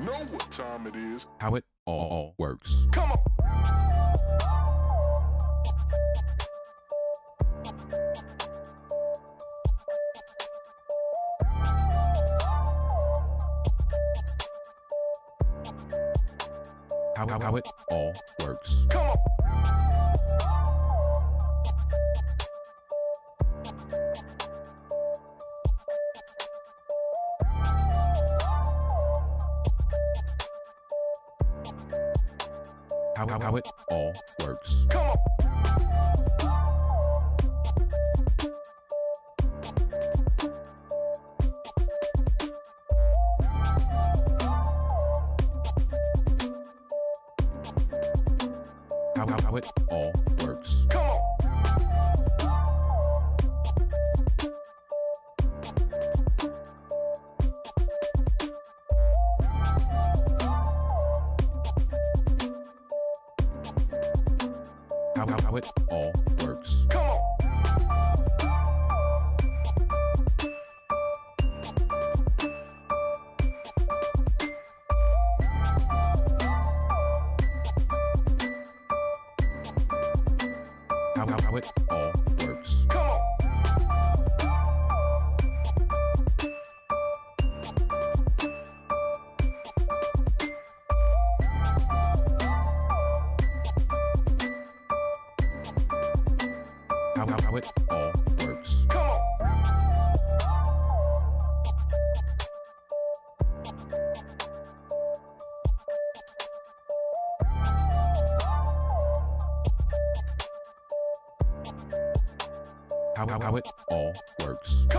know what time it is. How it all works. Come on. How it all works. Come on. How it all works. Come on. How it all works. Come on. How it all works. Come on. How it all works. Come on. How it all works. Come on. How it all works. Come on.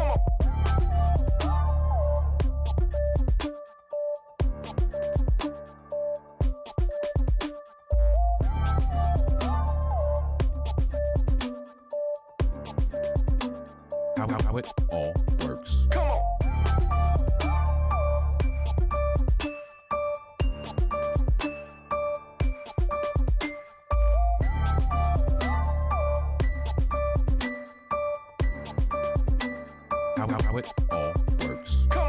How it all works. Come on. How it all works. Come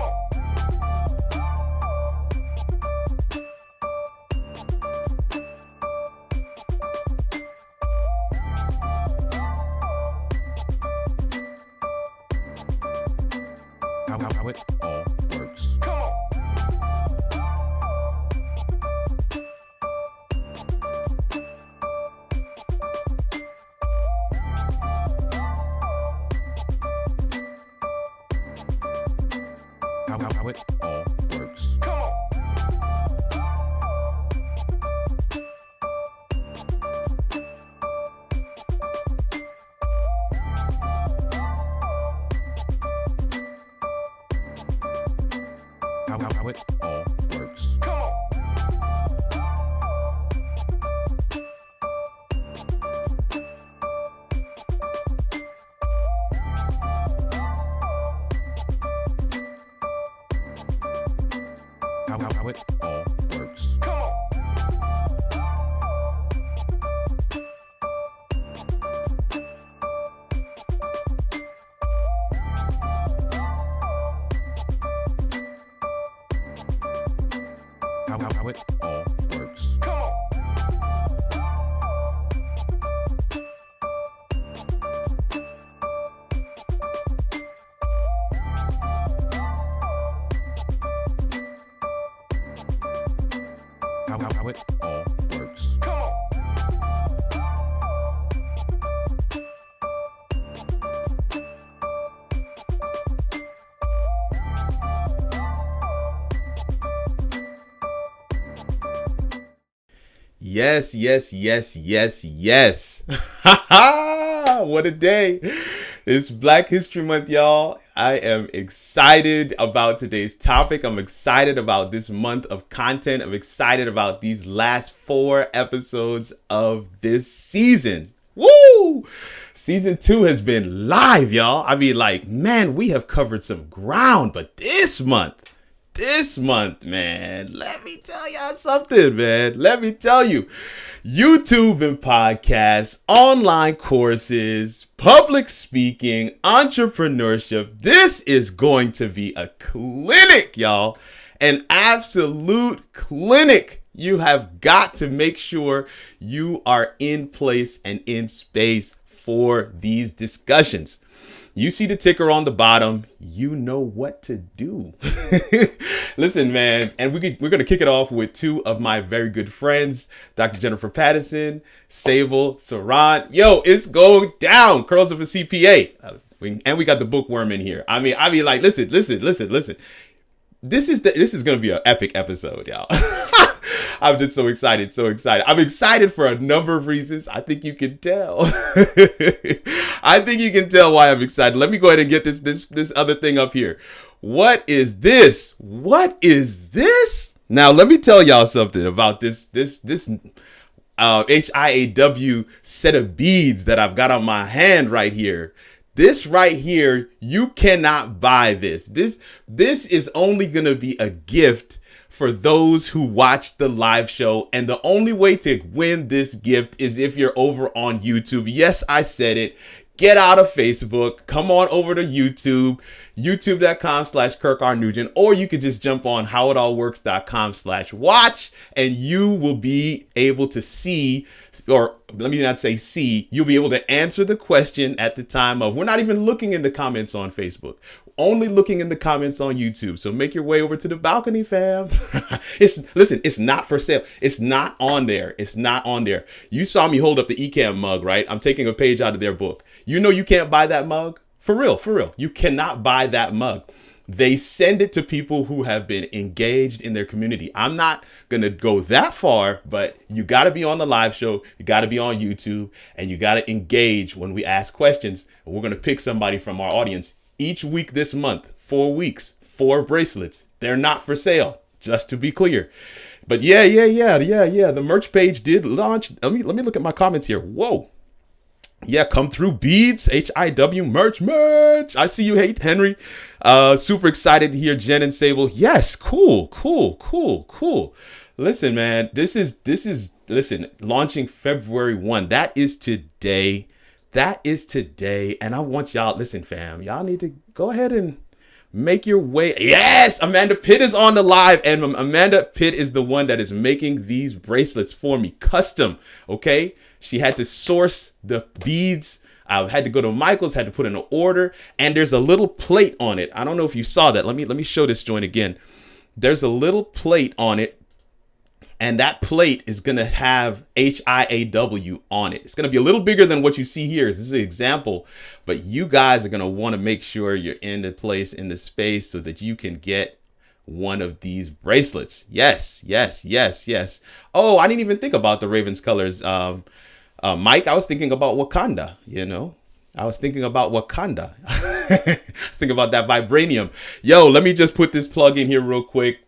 on. How it all works. Come on. How it all works. Come on. How it all works. Come on. How it all works. Come on. How it all works. Come on. How it all works. Come on. Yes, yes, yes, yes, yes. What a day. It's Black History Month, y'all. I am excited about today's topic. I'm excited about this month of content. I'm excited about these last 4 episodes of this season. Woo! Season 2 has been live, y'all. I mean, like, man, we have covered some ground, but this month, man, let me tell y'all something, man. Let me tell you. YouTube and podcasts, online courses, public speaking, entrepreneurship. This is going to be a clinic, y'all. An absolute clinic. You have got to make sure you are in place and in space for these discussions. You see the ticker on the bottom, you know what to do. Listen, man, and we're going to kick it off with two of my very good friends, Dr. Jennifer Patterson, Sable, Serrant. Yo, it's going down. Curls of a CPA. And we got the bookworm in here. I mean, like, listen. This is going to be an epic episode, y'all. I'm just so excited. I'm excited for a number of reasons. I think you can tell. I think you can tell why I'm excited. Let me go ahead and get this other thing up here. What is this? Now, let me tell y'all something about this HIAW set of beads that I've got on my hand right here. This right here, you cannot buy this. This is only going to be a gift for those who watch the live show. And the only way to win this gift is if you're over on YouTube. Yes, I said it. Get out of Facebook. Come on over to YouTube, youtube.com/Kirk R. Nugent, or you could just jump on howitallworks.com/watch, and you will be able to see, or let me not say see, you'll be able to answer the question at the time of, we're not even looking in the comments on Facebook, only looking in the comments on YouTube. So make your way over to the balcony, fam. It's not for sale. It's not on there. You saw me hold up the Ecamm mug, right? I'm taking a page out of their book. You know you can't buy that mug. For real. You cannot buy that mug. They send it to people who have been engaged in their community. I'm not going to go that far, but you got to be on the live show. You got to be on YouTube, and you got to engage when we ask questions. And we're going to pick somebody from our audience each week this month. 4 weeks, 4 bracelets. They're not for sale, just to be clear. But yeah. The merch page did launch. Let me look at my comments here. Whoa. Yeah, come through beads, HIW merch. I see you, Henry. Super excited to hear Jen and Sable. Yes, cool. Listen, man, this is launching February 1. That is today. And I want y'all, listen, fam, y'all need to go ahead and make your way. Yes, Amanda Pitt is on the live, and Amanda Pitt is the one that is making these bracelets for me, custom. Okay, she had to source the beads. I had to go to Michael's, had to put in an order, and there's a little plate on it. I don't know if you saw that. Let me show this joint again. There's a little plate on it, and that plate is going to have HIAW on it. It's going to be a little bigger than what you see here. This is an example, but you guys are going to want to make sure you're in the place, in the space, so that you can get one of these bracelets. Yes. Oh, I didn't even think about the Ravens colors. Mike, I was thinking about Wakanda, I was thinking about Wakanda. I was thinking about that vibranium. Yo, let me just put this plug in here real quick.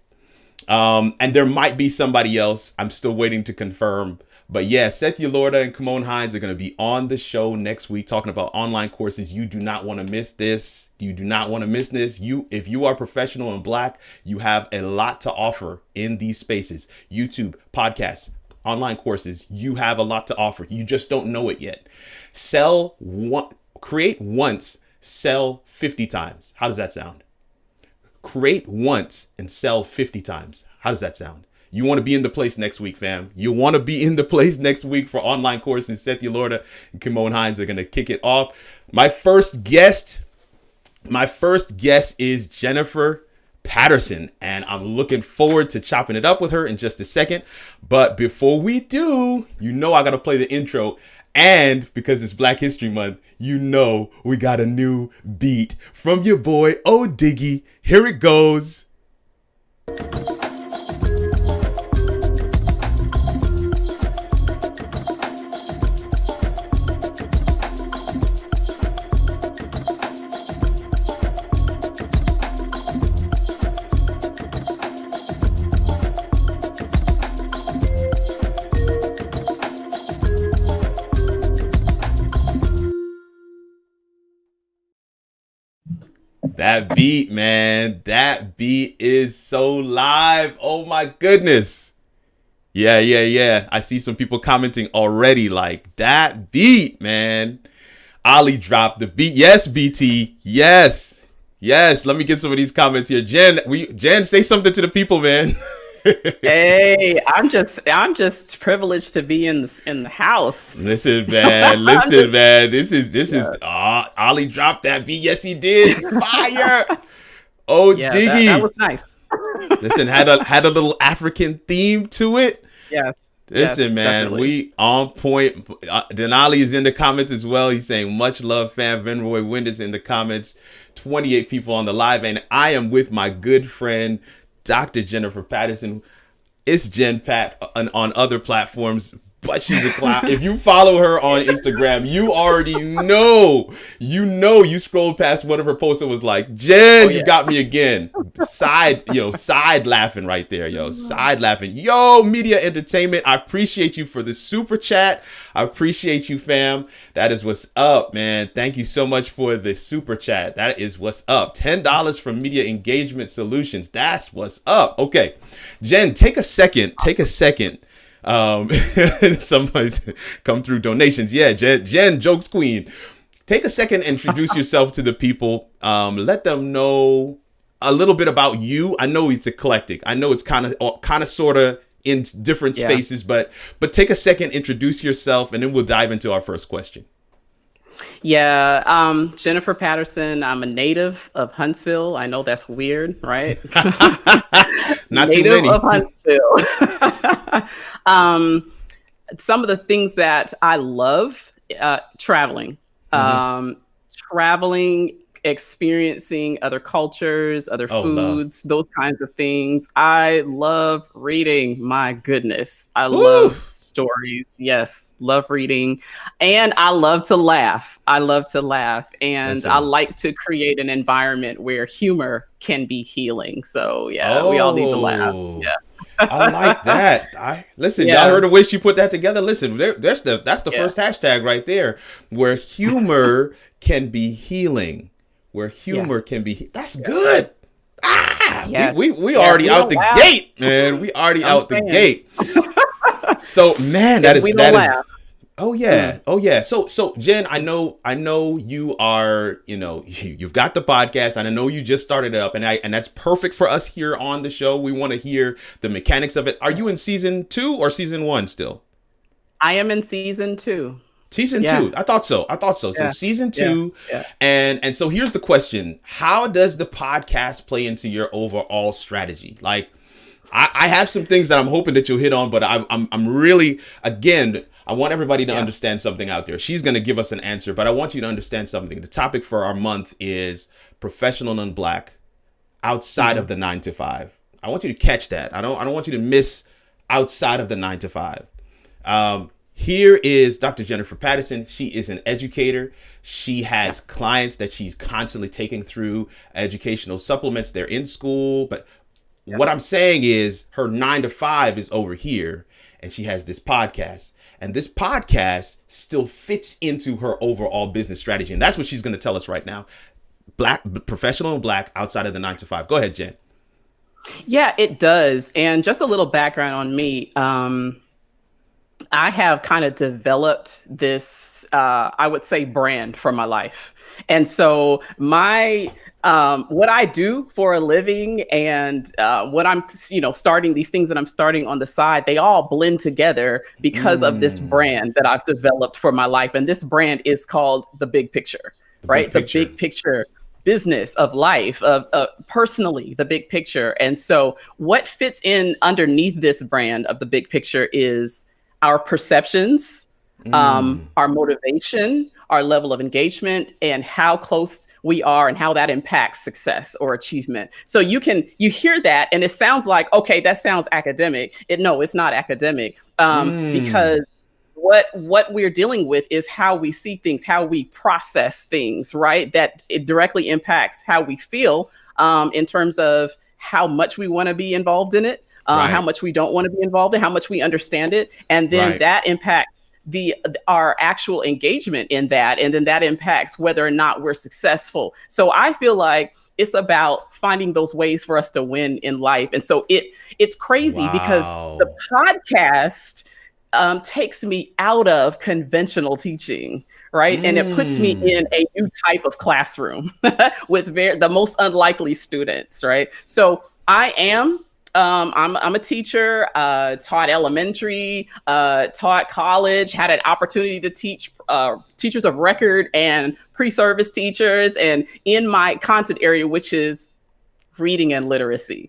And there might be somebody else. I'm still waiting to confirm. But yeah, Seth Yolorda and Kimon Hines are going to be on the show next week talking about online courses. You do not want to miss this. If you are professional and Black, you have a lot to offer in these spaces. YouTube, podcasts, online courses. You have a lot to offer. You just don't know it yet. Create once, sell 50 times. How does that sound? Create once and sell 50 times. How does that sound? You want to be in the place next week, fam. You want to be in the place next week for online courses. Seth Yolorda and Kimon Hines are going to kick it off. My first guest is Jennifer Patterson, and I'm looking forward to chopping it up with her in just a second. But before we do, I got to play the intro. And because it's Black History Month, we got a new beat from your boy, O Diggy. Here it goes. That beat, man, that beat is so live. Oh my goodness. Yeah. I see some people commenting already like that beat, man. Ollie dropped the beat. Yes, BT. Yes. Yes. Let me get some of these comments here. Jen, say something to the people, man. Hey, I'm just privileged to be in the house. Listen, man. Listen, man. This is Ollie dropped that beat. Yes, he did. Fire. Oh, Yeah, that Diggy. was nice. Listen, had a little African theme to it. Yes. Listen, Yes, man, definitely. we on point. Denali is in the comments as well. He's saying much love, fam. Venroy Wind is in the comments. 28 people on the live, and I am with my good friend, Dr. Jennifer Patterson. It's Jen Pat on other platforms, but she's a clown. If you follow her on Instagram, you already know. You scrolled past one of her posts and was like, Jen, Oh, you yeah. got me again. Side laughing right there, side laughing. Yo, Media Entertainment, I appreciate you for the super chat. I appreciate you, fam. That is what's up, man. Thank you so much for the super chat. That is what's up. $10 from Media Engagement Solutions. That's what's up. Okay, Jen, take a second. Somebody's come through donations. Yeah, Jen, jokes queen. Take a second, introduce yourself to the people. Let them know a little bit about you. I know it's eclectic. I know it's kind of sort of in different spaces, but take a second, introduce yourself, and then we'll dive into our first question. Yeah, Jennifer Patterson. I'm a native of Huntsville. I know that's weird, right? Not too Native many. of Huntsville. Some of the things that I love, traveling, traveling, experiencing other cultures, other Oh, love. foods, those kinds of things. I love reading. My goodness. I Woo! love stories. Yes, love reading. And I love to laugh. And Listen. I like to create an environment where humor can be healing. So yeah, we all need to laugh. Yeah. I like that. Listen, Yeah. y'all heard the way she put that together. Listen, that's the first hashtag right there, where humor can be healing. Where humor can be. That's good. Yes. We Yeah, already we out don't the laugh. gate, man. We already I'm out the saying. gate. So, man, that is we don't laugh. Oh yeah. Oh yeah. So Jen, I know you are, you've got the podcast, and I know you just started it up, and that's perfect for us here on the show. We want to hear the mechanics of it. Are you in season 2 or season 1 still? I am in season 2. Season Yeah. 2. I thought so. So Yeah. season 2. Yeah. And so here's the question. How does the podcast play into your overall strategy? Like, I have some things that I'm hoping that you'll hit on, but I'm really, again, I want everybody to understand something out there. She's going to give us an answer, but I want you to understand something. The topic for our month is professional and Black outside of the 9 to 5. I want you to catch that. I don't want you to miss outside of the 9 to 5. Here is Dr. Jennifer Patterson. She is an educator. She has clients that she's constantly taking through educational supplements. They're in school, but what I'm saying is her 9 to 5 is over here, and she has this podcast. And this podcast still fits into her overall business strategy. And that's what she's going to tell us right now. Professional and Black outside of the 9 to 5. Go ahead, Jen. Yeah, it does. And just a little background on me. I have kind of developed this, I would say, brand for my life. And so what I do for a living and what I'm, starting, these things that I'm starting on the side, they all blend together because of this brand that I've developed for my life. And this brand is called The Big Picture, right? The Big Picture business of life, of personally, the big picture. And so what fits in underneath this brand of The Big Picture is our perceptions, our motivation, our level of engagement, and how close we are and how that impacts success or achievement. So you hear that and it sounds like, okay, that sounds academic. No, it's not academic, because what we're dealing with is how we see things, how we process things, right? That it directly impacts how we feel in terms of how much we want to be involved in it, how much we don't want to be involved in, how much we understand it. And then that impacts our actual engagement in that. And then that impacts whether or not we're successful. So I feel like it's about finding those ways for us to win in life. And so it's crazy because the Wow. podcast takes me out of conventional teaching, right? And it puts me Mm. in a new type of classroom with the most unlikely students, right? So I am. I'm a teacher, taught elementary, taught college, had an opportunity to teach teachers of record and pre-service teachers, and in my content area, which is reading and literacy.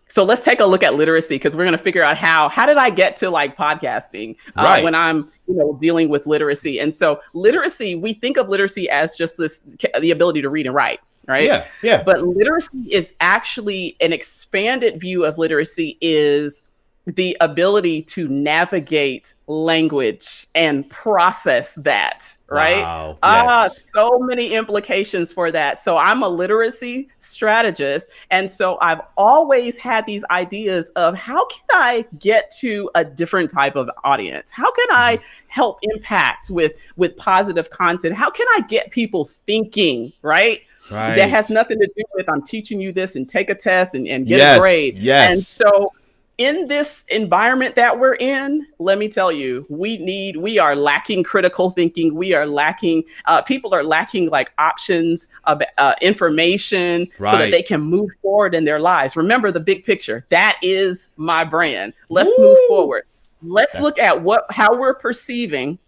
So let's take a look at literacy, because we're going to figure out how did I get to like podcasting Right. when I'm dealing with literacy. And so literacy, we think of literacy as just the ability to read and write, right? Yeah. Yeah. But literacy is actually an expanded view of literacy is the ability to navigate language and process that, right? Wow. Yes. So many implications for that. So I'm a literacy strategist. And so I've always had these ideas of how can I get to a different type of audience? How can I help impact with positive content? How can I get people thinking, right? Right. That has nothing to do with I'm teaching you this and take a test and get Yes. a grade. Yes. And so in this environment that we're in, let me tell you, we are lacking critical thinking. We are lacking, people are lacking like options of information so that Right. they can move forward in their lives. Remember the big picture. That is my brand. Let's Woo! move forward. Let's That's- look at how we're perceiving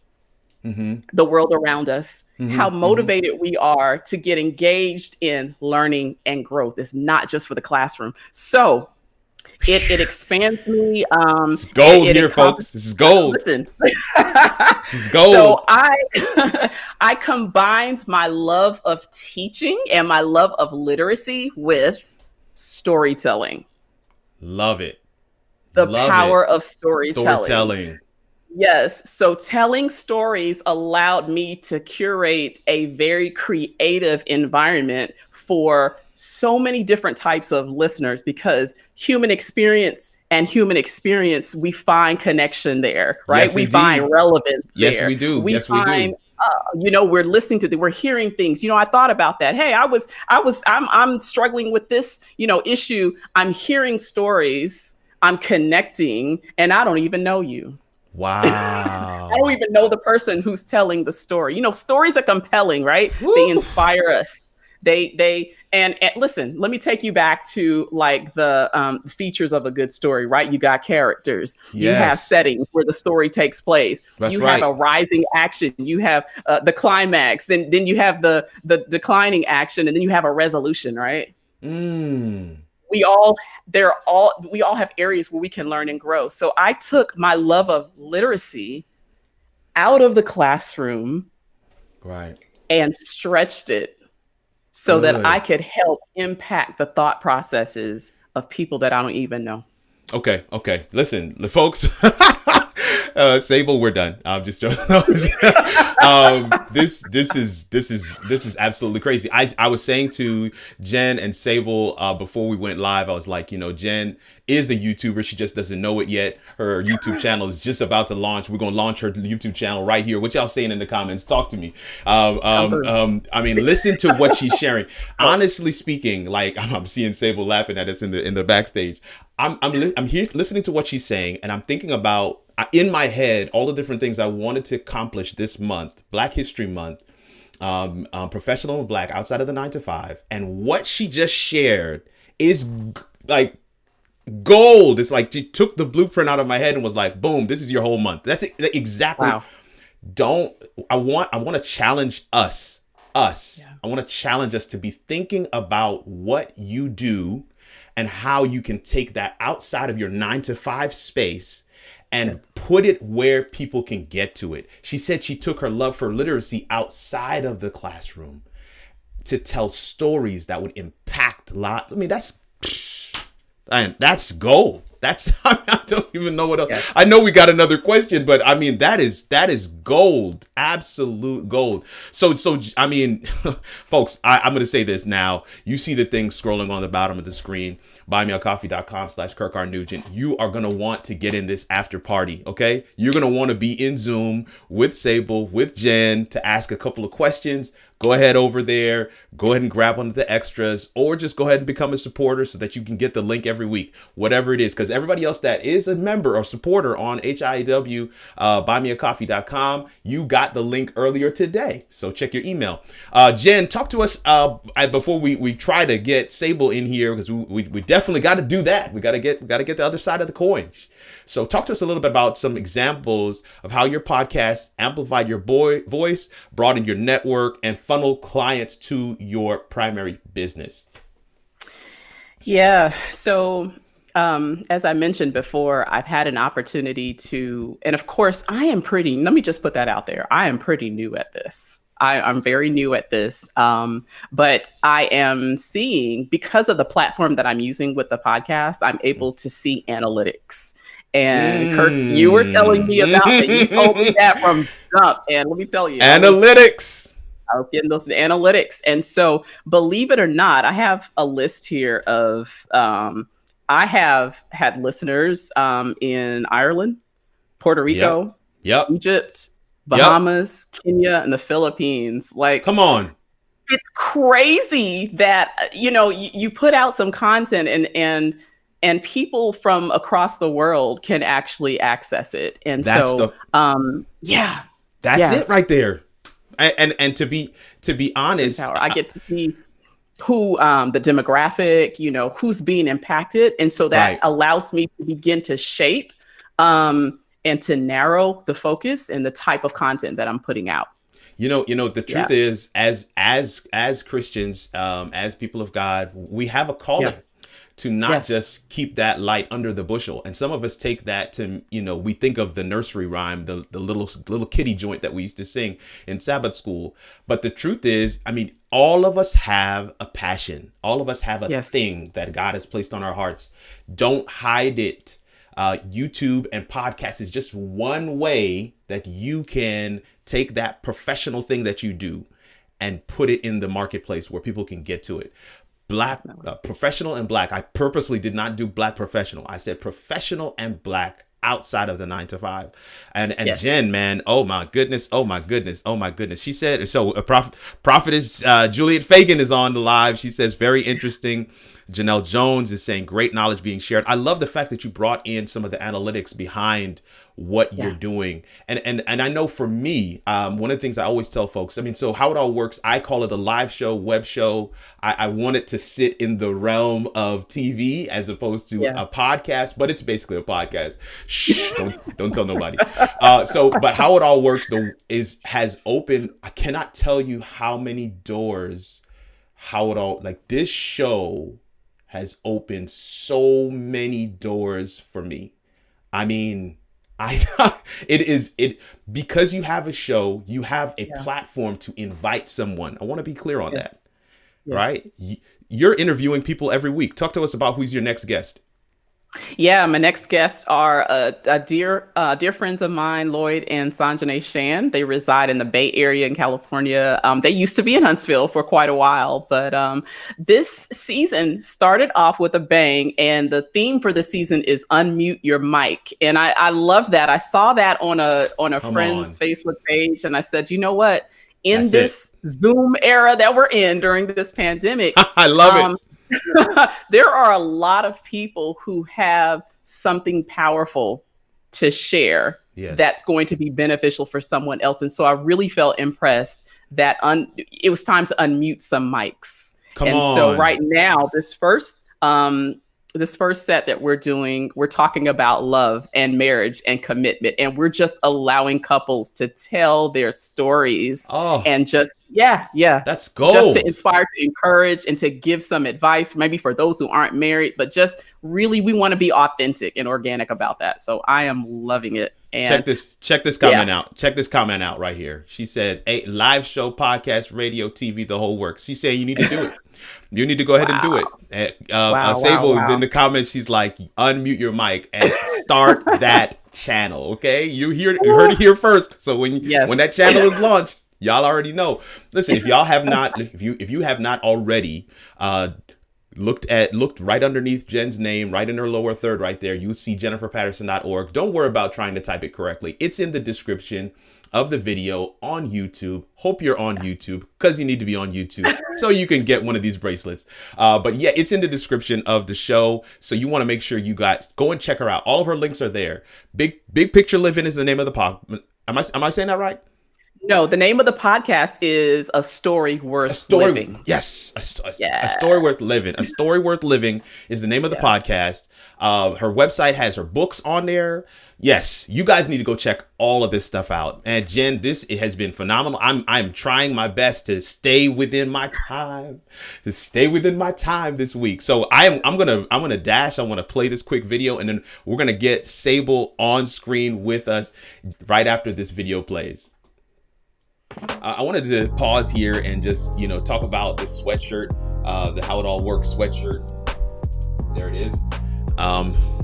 the world around us, how motivated we are to get engaged in learning and growth. It's not just for the classroom. So it expands me. It's gold it here, folks. This is gold. Listen, This is gold. so I combined my love of teaching and my love of literacy with storytelling. Love it. The Love power it. of Storytelling. Yes. So telling stories allowed me to curate a very creative environment for so many different types of listeners, because human experience, we find connection there, right? Yes, we indeed. find relevance Yes, there. we do. Yes, we do. We're listening to we're hearing things. I thought about that. Hey, I'm struggling with this, issue. I'm hearing stories. I'm connecting, and I don't even know you. Wow. I don't even know the person who's telling the story. Stories are compelling, right? Woo. They inspire us. And listen, let me take you back to like the features of a good story, right? You got characters, you have Yes. settings where the story takes place. That's you right. have a rising action, you have the climax, then you have the declining action, and then you have a resolution, right? Mm. We all have areas where we can learn and grow. So I took my love of literacy out of the classroom Right. and stretched it so that Good. I could help impact the thought processes of people that I don't even know. Okay. Listen, the folks. Sable, we're done. I'm just joking. This is absolutely crazy. I was saying to Jen and Sable before we went live, I was like, Jen is a YouTuber. She just doesn't know it yet. Her YouTube channel is just about to launch. We're gonna launch her YouTube channel right here. What y'all saying in the comments? Talk to me. I mean, listen to what she's sharing. Honestly speaking, like I'm seeing Sable laughing at us in the backstage. I'm here listening to what she's saying, and I'm thinking about in my head all the different things I wanted to accomplish this month, Black History Month, professional and Black outside of the 9 to 5, and what she just shared is like gold. It's like she took the blueprint out of my head and was like, boom, this is your whole month. That's it, exactly. Wow. I want to challenge us. Yeah. I want to challenge us to be thinking about what you do and how you can take that outside of your 9 to 5 space and put it where people can get to it. She said she took her love for literacy outside of the classroom to tell stories that would impact a lot. I mean, that's gold. I don't even know what else. Yeah. I know we got another question, but I mean, that is gold, absolute gold. So I mean, folks, I'm going to say this now. You see the thing scrolling on the bottom of the screen, buymeacoffee.com/KirkRNugent. You are going to want to get in this after party. Okay. You're going to want to be in Zoom with Sable, with Jen to ask a couple of questions, go ahead over there, go ahead and grab one of the extras, or just go ahead and become a supporter so that you can get the link every week, whatever it is. Because everybody else that is a member or supporter on HIW, buymeacoffee.com, you got the link earlier today. So check your email. Jen, talk to us before we try to get Sable in here, because we definitely got to do that. We got to get the other side of the coin. So talk to us a little bit about some examples of how your podcast amplified your voice, broadened your network, and funneled clients to your primary business. Yeah. So, as I mentioned before, I've had an opportunity to, and of course, let me just put that out there. I am pretty new at this. I'm very new at this. But I am seeing, because of the platform that I'm using with the podcast, I'm able to see analytics. And Kirk, you were telling me about that. You told me that from jump. And let me tell you, analytics. I was getting those analytics. And so, believe it or not, I have a list here of, I have had listeners in Ireland, Puerto Rico, Yep. Egypt, Bahamas, Kenya, and the Philippines. Like, come on. It's crazy that, you put out some content and people from across the world can actually access it. And that's it right there. And to be honest, I get to see who the demographic, who's being impacted. And so that allows me to begin to shape and to narrow the focus and the type of content that I'm putting out. The truth is, as Christians, as people of God, we have a calling to not just keep that light under the bushel. And some of us take that to, we think of the nursery rhyme, the little kiddie joint that we used to sing in Sabbath school. But the truth is, all of us have a passion. All of us have a thing that God has placed on our hearts. Don't hide it. YouTube and podcast is just one way that you can take that professional thing that you do and put it in the marketplace where people can get to it. Black, professional and black. I purposely did not do black professional. I said professional and black outside of the 9 to 5. And Jen, man, oh my goodness. She said, so prophetess Juliet Fagan is on the live. She says, very interesting. Janelle Jones is saying great knowledge being shared. I love the fact that you brought in some of the analytics behind what you're doing. And I know for me, one of the things I always tell folks, so how it all works, I call it a live show, web show. I want it to sit in the realm of TV as opposed to a podcast, but it's basically a podcast. Shh, don't tell nobody. But how it all works has opened, I cannot tell you how many doors, this show has opened so many doors for me. Because you have a show, you have a platform to invite someone. I want to be clear on that, right? You're interviewing people every week. Talk to us about who's your next guest. Yeah, my next guests are dear friends of mine, Lloyd and Sanjane Shan. They reside in the Bay Area in California. They used to be in Huntsville for quite a while, but this season started off with a bang, and the theme for the season is unmute your mic. And I love that. I saw that on a friend's Facebook page, and I said, you know what? In this Zoom era that we're in during this pandemic, I love it. There are a lot of people who have something powerful to share that's going to be beneficial for someone else. And so I really felt impressed that it was time to unmute some mics. So right now, this first set that we're doing, we're talking about love and marriage and commitment. And we're just allowing couples to tell their stories and just, that's gold. Just to inspire, to encourage, and to give some advice, maybe for those who aren't married, but just really, we want to be authentic and organic about that. So I am loving it. And check this comment out. Check this comment out right here. She said, "A live show, podcast, radio, TV, the whole works." She's saying you need to do it. You need to go ahead and do it. Sable is in the comments. She's like, unmute your mic and start that channel. Okay, you heard it here first. So when that channel is launched, y'all already know. Listen, if y'all have not, if you have not already looked right underneath Jen's name, right in her lower third right there, you see jenniferpatterson.org. Don't worry about trying to type it correctly. It's in the description. of the video on YouTube. Hope you're on YouTube, because you need to be on YouTube so you can get one of these bracelets. But yeah, it's in the description of the show. So you want to make sure you guys go and check her out. All of her links are there. Big Picture Living is the name of the pod. Am I saying that right? No, the name of the podcast is A Story Worth Living. Yes, a story worth living. A Story Worth Living is the name of the podcast. Her website has her books on there. Yes, you guys need to go check all of this stuff out. And Jen, it has been phenomenal. I'm trying my best to stay within my time, this week. So I'm gonna dash. I want to play this quick video, and then we're gonna get Sable on screen with us right after this video plays. I wanted to pause here and just, talk about this sweatshirt, the How It All Works sweatshirt. There it is.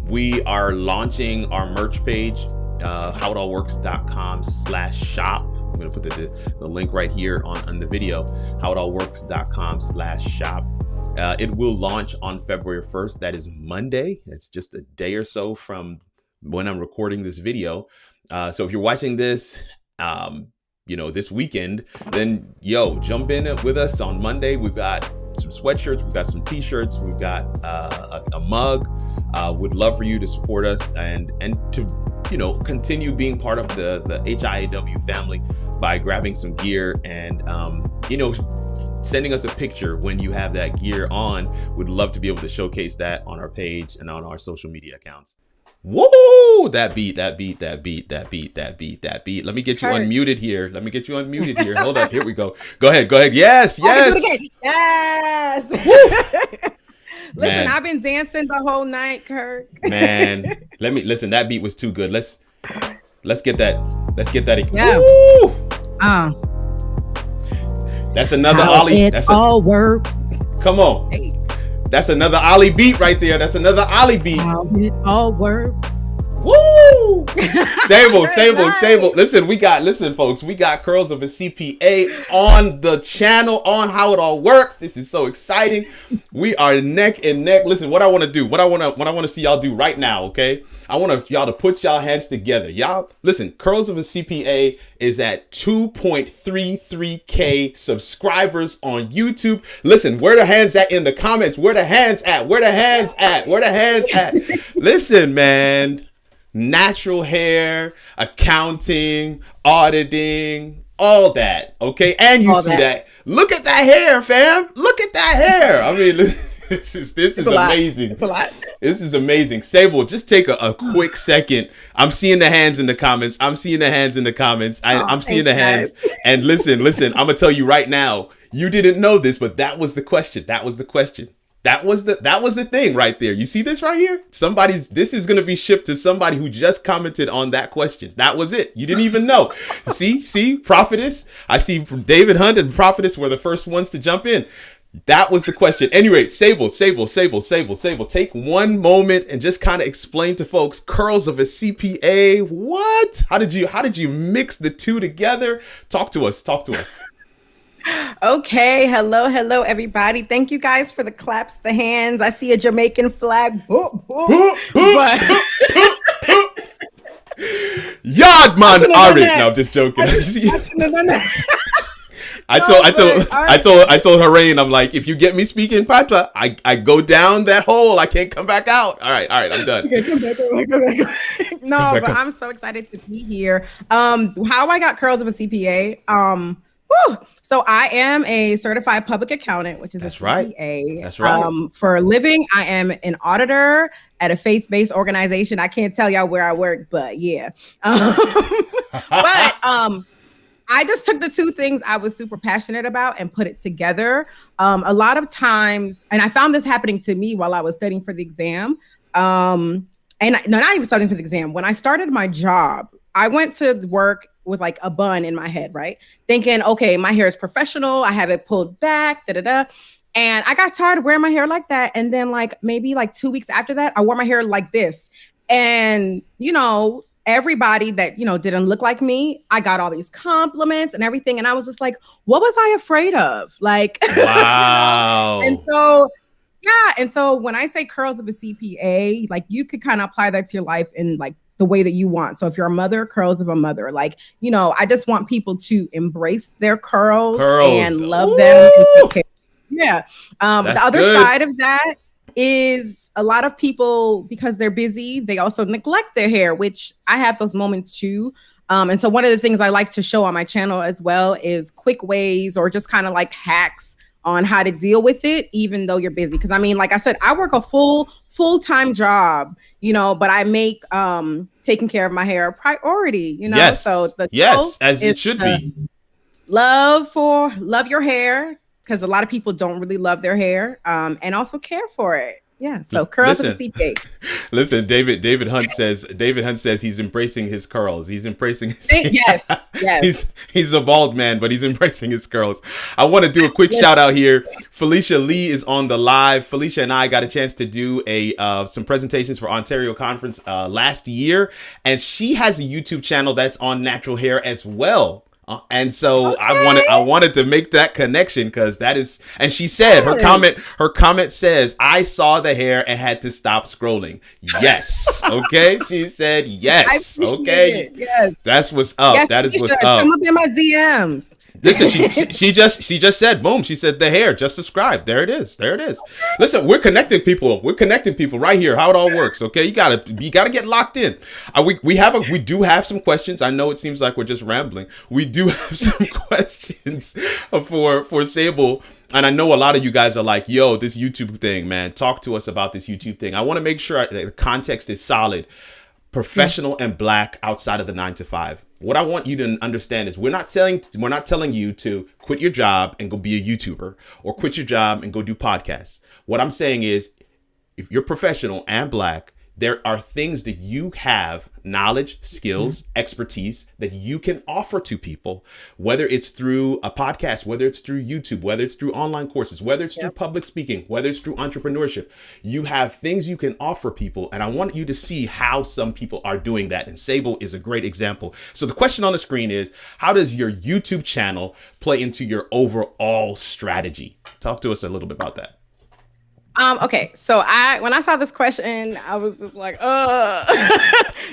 We are launching our merch page, howitallworks.com/shop. I'm going to put the link right here on the video, howitallworks.com/shop. It will launch on February 1st. That is Monday. That's just a day or so from when I'm recording this video. So if you're watching this, this weekend, then jump in with us on Monday. We've got some sweatshirts, we've got some t-shirts, we've got a mug. Would love for you to support us and to continue being part of the HIAW family by grabbing some gear and sending us a picture when you have that gear on. Would love to be able to showcase that on our page and on our social media accounts. Whoa, that beat. Let me get you unmuted here. Hold up. Here we go. Go ahead. Yes. Listen, I've been dancing the whole night, Kirk. Man, listen. That beat was too good. Let's get that. Yeah. Woo! That's another Ollie. That's all works. Come on. Hey. That's another Ollie beat right there. That's another Ollie beat. How it all works. Woo! Sable. Listen, folks, we got Curls of a CPA on the channel on How It All Works. This is so exciting. We are neck and neck. Listen, what I want to see y'all do right now, okay? I want y'all to put y'all hands together. Y'all, listen, Curls of a CPA is at 2.33K subscribers on YouTube. Listen, where the hands at in the comments? Where the hands at? Listen, man. Natural hair, accounting, auditing, all that. Okay. And you see that. Look at that hair, fam. Look at that hair. I mean, this is amazing. It's a lot. This is amazing. Sable, just take a quick second. I'm seeing the hands in the comments. I'm seeing the hands. And listen, I'm going to tell you right now, you didn't know this, but that was the question. That was the thing right there. You see this right here? This is going to be shipped to somebody who just commented on that question. That was it. You didn't even know. See, Prophetess. I see David Hunt and Prophetess were the first ones to jump in. That was the question. Anyway, Sable, take one moment and just kind of explain to folks Curls of a CPA. What? How did you mix the two together? Talk to us. Okay. Hello, everybody. Thank you guys for the claps, the hands. I see a Jamaican flag. Boop, boop. Yard man, Ari. No, I'm just joking. I told Harain, I'm like, if you get me speaking Patois, I go down that hole. I can't come back out. All right, I'm done. Okay, come back. No, but I'm so excited to be here. How I got Curls of a CPA. So I am a certified public accountant, which is a CPA. That's right. For a living, I am an auditor at a faith-based organization. I can't tell y'all where I work, but yeah. I just took the two things I was super passionate about and put it together. A lot of times, and I found this happening to me while I was studying for the exam. Not even studying for the exam. When I started my job, I went to work with like a bun in my head, right? Thinking, okay, my hair is professional. I have it pulled back, And I got tired of wearing my hair like that. And then maybe 2 weeks after that, I wore my hair like this. And, everybody that, didn't look like me, I got all these compliments and everything. And I was just like, what was I afraid of? Wow. And so when I say Curls of a CPA, you could kind of apply that to your life in the way that you want. So if you're a mother, curls of a mother. Like, you know, I just want people to embrace their curls and love them and take care. Yeah. The other side of that is a lot of people, because they're busy, they also neglect their hair, which I have those moments too. And so one of the things I like to show on my channel as well is quick ways or just kind of like hacks on how to deal with it, even though you're busy. Because I mean, like I said, I work a full-time job, you know, but I make taking care of my hair a priority, you know. Yes. So As it should be. Love your hair, because a lot of people don't really love their hair, and also care for it. Yeah. So curls and CK. Listen, David Hunt says he's embracing his curls. He's embracing his yes. He's a bald man, but he's embracing his curls. I want to do a quick shout out here. Felicia Lee is on the live. Felicia and I got a chance to do some presentations for Ontario Conference last year, and she has a YouTube channel that's on natural hair as well. And so I wanted to make that connection, because that is, and she said her comment says, I saw the hair and had to stop scrolling. Yes. Okay. She said yes. Okay. Yes. That's what's up. Yes, that is what's up. Come up in my DMs. Listen, she just said, boom. She said the hair, just subscribe. There it is. Listen, we're connecting people. We're connecting people right here. How it all works. Okay. You gotta get locked in. We do have some questions. I know it seems like we're just rambling. We do have some questions for Sable. And I know a lot of you guys are like, yo, this YouTube thing, man, talk to us about this YouTube thing. I want to make sure that the context is solid, professional and Black outside of the 9 to 5. What I want you to understand is we're not telling you to quit your job and go be a YouTuber, or quit your job and go do podcasts. What I'm saying is, if you're professional and Black, there are things that you have, knowledge, skills, expertise that you can offer to people, whether it's through a podcast, whether it's through YouTube, whether it's through online courses, whether it's through public speaking, whether it's through entrepreneurship. You have things you can offer people. And I want you to see how some people are doing that. And Sable is a great example. So the question on the screen is, how does your YouTube channel play into your overall strategy? Talk to us a little bit about that. Okay, so when I saw this question, I was just like,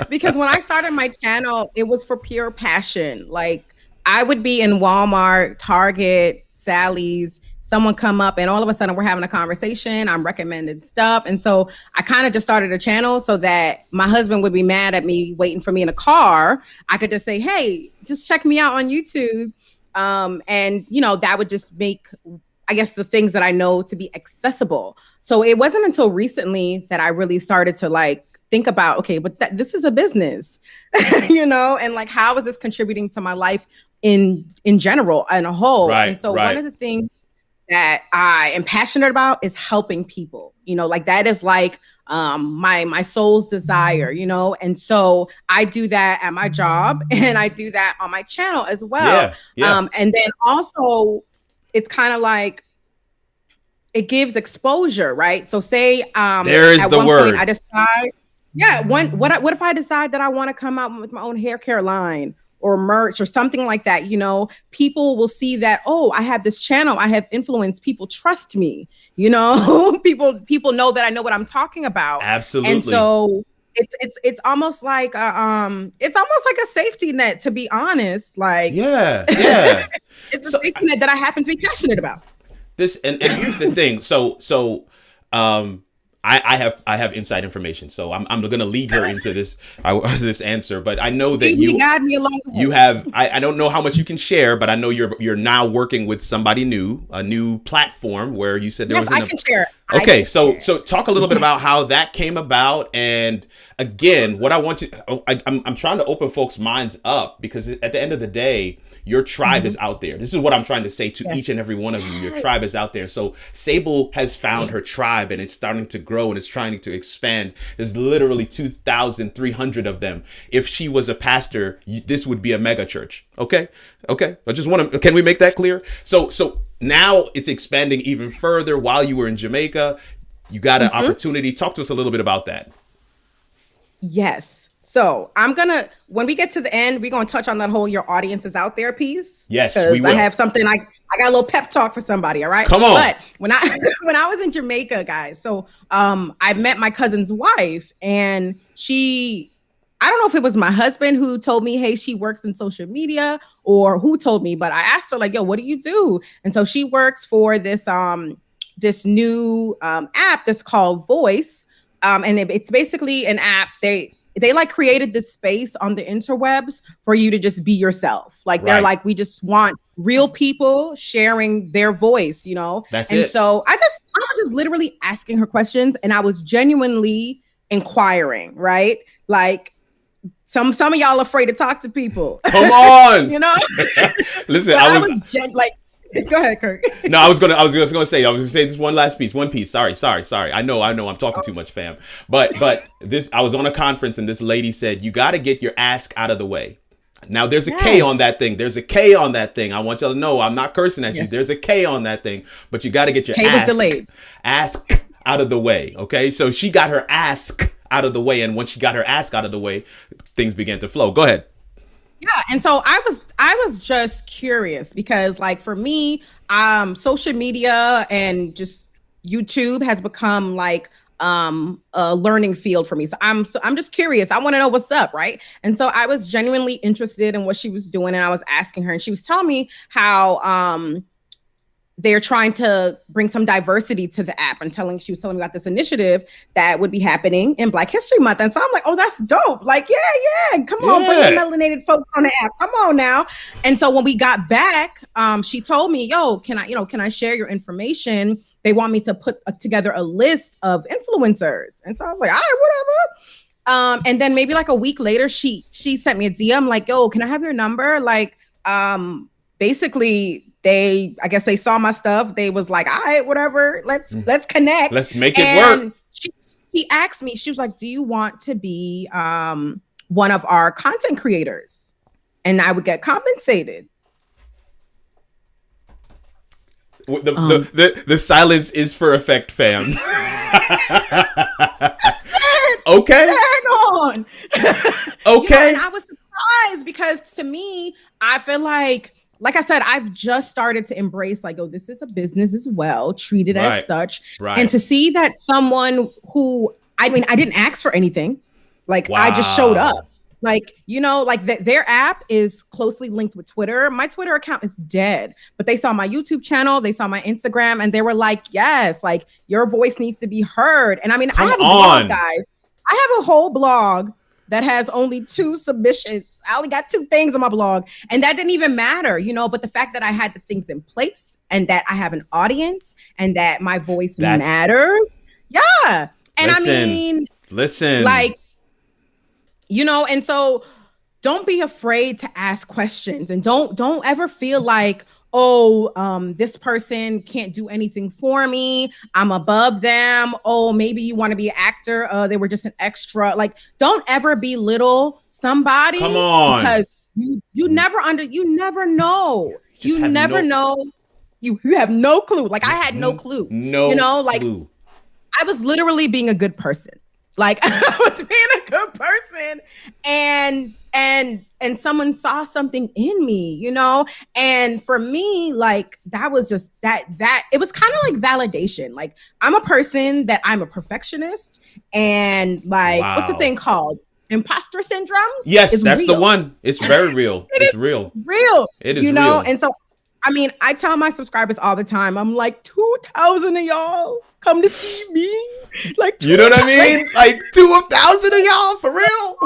because when I started my channel, it was for pure passion. Like, I would be in Walmart, Target, Sally's, someone come up, and all of a sudden we're having a conversation. I'm recommending stuff. And so I kind of just started a channel so that my husband would be mad at me waiting for me in a car. I could just say, hey, just check me out on YouTube. And, you know, that would just make, I guess, the things that I know to be accessible. So it wasn't until recently that I really started to like think about, okay, but this is a business, you know, and like, how is this contributing to my life in general and a whole? Right, and so one of the things that I am passionate about is helping people, you know, like that is like my soul's desire, you know, and so I do that at my job and I do that on my channel as well. And then also it's kind of like, it gives exposure, right? So say there is at the one word. point I decide, what if I decide that I want to come out with my own hair care line or merch or something like that? You know, people will see that, oh, I have this channel, I have influence, people trust me, you know, people know that I know what I'm talking about. Absolutely. And so it's almost like a safety net, to be honest. Like, it's a safety net that I happen to be passionate about. This and here's the thing. So I have inside information. So I'm going to lead her into this answer. But I know that you guide me along the way. You have I don't know how much you can share, but I know you're now working with somebody new, a new platform where you said there was. I can share. Okay, so talk a little bit about how that came about, and again, what I want to I'm trying to open folks' minds up, because at the end of the day, your tribe is out there. This is what I'm trying to say to each and every one of you. Your tribe is out there. So Sable has found her tribe, and it's starting to grow and it's trying to expand. There's literally 2,300 of them. If she was a pastor, this would be a mega church. Okay. I just want to, can we make that clear? So now it's expanding even further. While you were in Jamaica, you got an opportunity. Talk to us a little bit about that. Yes. So when we get to the end, we're going to touch on that whole your audience is out there piece. Yes, we will. I have something, I got a little pep talk for somebody. All right. Come on. But when I was in Jamaica, guys, so I met my cousin's wife, and she I don't know if it was my husband who told me, hey, she works in social media, or who told me, but I asked her like, yo, what do you do? And so she works for this new app that's called Voice. And it's basically an app. They like created this space on the interwebs for you to just be yourself. Like they're like, we just want real people sharing their voice, you know? That's and it. so I was just literally asking her questions, and I was genuinely inquiring, right? Like some of y'all afraid to talk to people. Come on. You know? Listen, I was like, go ahead, Kirk. No, I was gonna say this one last piece. One piece. Sorry. I know I'm talking too much, fam. But this, I was on a conference and this lady said, you got to get your ask out of the way. Now there's a K on that thing. There's a K on that thing. I want y'all to know I'm not cursing at you. There's a K on that thing, but you got to get your ask out of the way. Okay. So she got her ask out of the way. And once she got her ask out of the way, things began to flow. Go ahead. Yeah, and so I was just curious because, like, for me, social media and just YouTube has become like a learning field for me. So I'm just curious. I want to know what's up, right? And so I was genuinely interested in what she was doing, and I was asking her, and she was telling me how they're trying to bring some diversity to the app, and she was telling me about this initiative that would be happening in Black History Month. And so I'm like, oh, that's dope. Like, yeah. Come on, bring the melanated folks on the app. Come on now. And so when we got back, she told me, yo, can I share your information? They want me to put together a list of influencers. And so I was like, all right, whatever. And then maybe like a week later, she sent me a DM like, yo, can I have your number? Like, basically, I guess they saw my stuff. They was like, all right, whatever, let's connect. Let's make it work. She asked me, she was like, do you want to be one of our content creators? And I would get compensated. The silence is for effect, fam. That's it. Okay. Hang on. Okay. And I was surprised because to me, I feel like I said, I've just started to embrace like, oh, this is a business as well, treat it as such. Right. And to see that someone who, I mean, I didn't ask for anything. Like, I just showed up. Like, you know, like their app is closely linked with Twitter. My Twitter account is dead, but they saw my YouTube channel, they saw my Instagram, and they were like, yes, like your voice needs to be heard. And I mean, I have a blog, guys. I have a whole blog that has only 2 submissions. I only got 2 things on my blog, and that didn't even matter, you know, but the fact that I had the things in place and that I have an audience and that my voice matters. Yeah. And listen, like, you know, and so don't be afraid to ask questions, and don't ever feel like, oh, this person can't do anything for me, I'm above them. Oh, maybe you want to be an actor. They were just an extra. Like, don't ever belittle somebody. Come on. Because you never know. You never know. You have no clue. Like, I had no clue. No, you know, like clue. I was literally being a good person. Like, I was being a good person, and someone saw something in me, you know? And for me, like, that was just that it was kind of like validation. Like, I'm a person that I'm a perfectionist, and like, what's the thing called? Imposter syndrome? Yes, that's real. The one. It's very real. It's real. Real. It is you know? real. And so, I mean, I tell my subscribers all the time, I'm like, 2,000 of y'all come to see me. Like, you know what I mean? Like 2,000 of y'all, for real.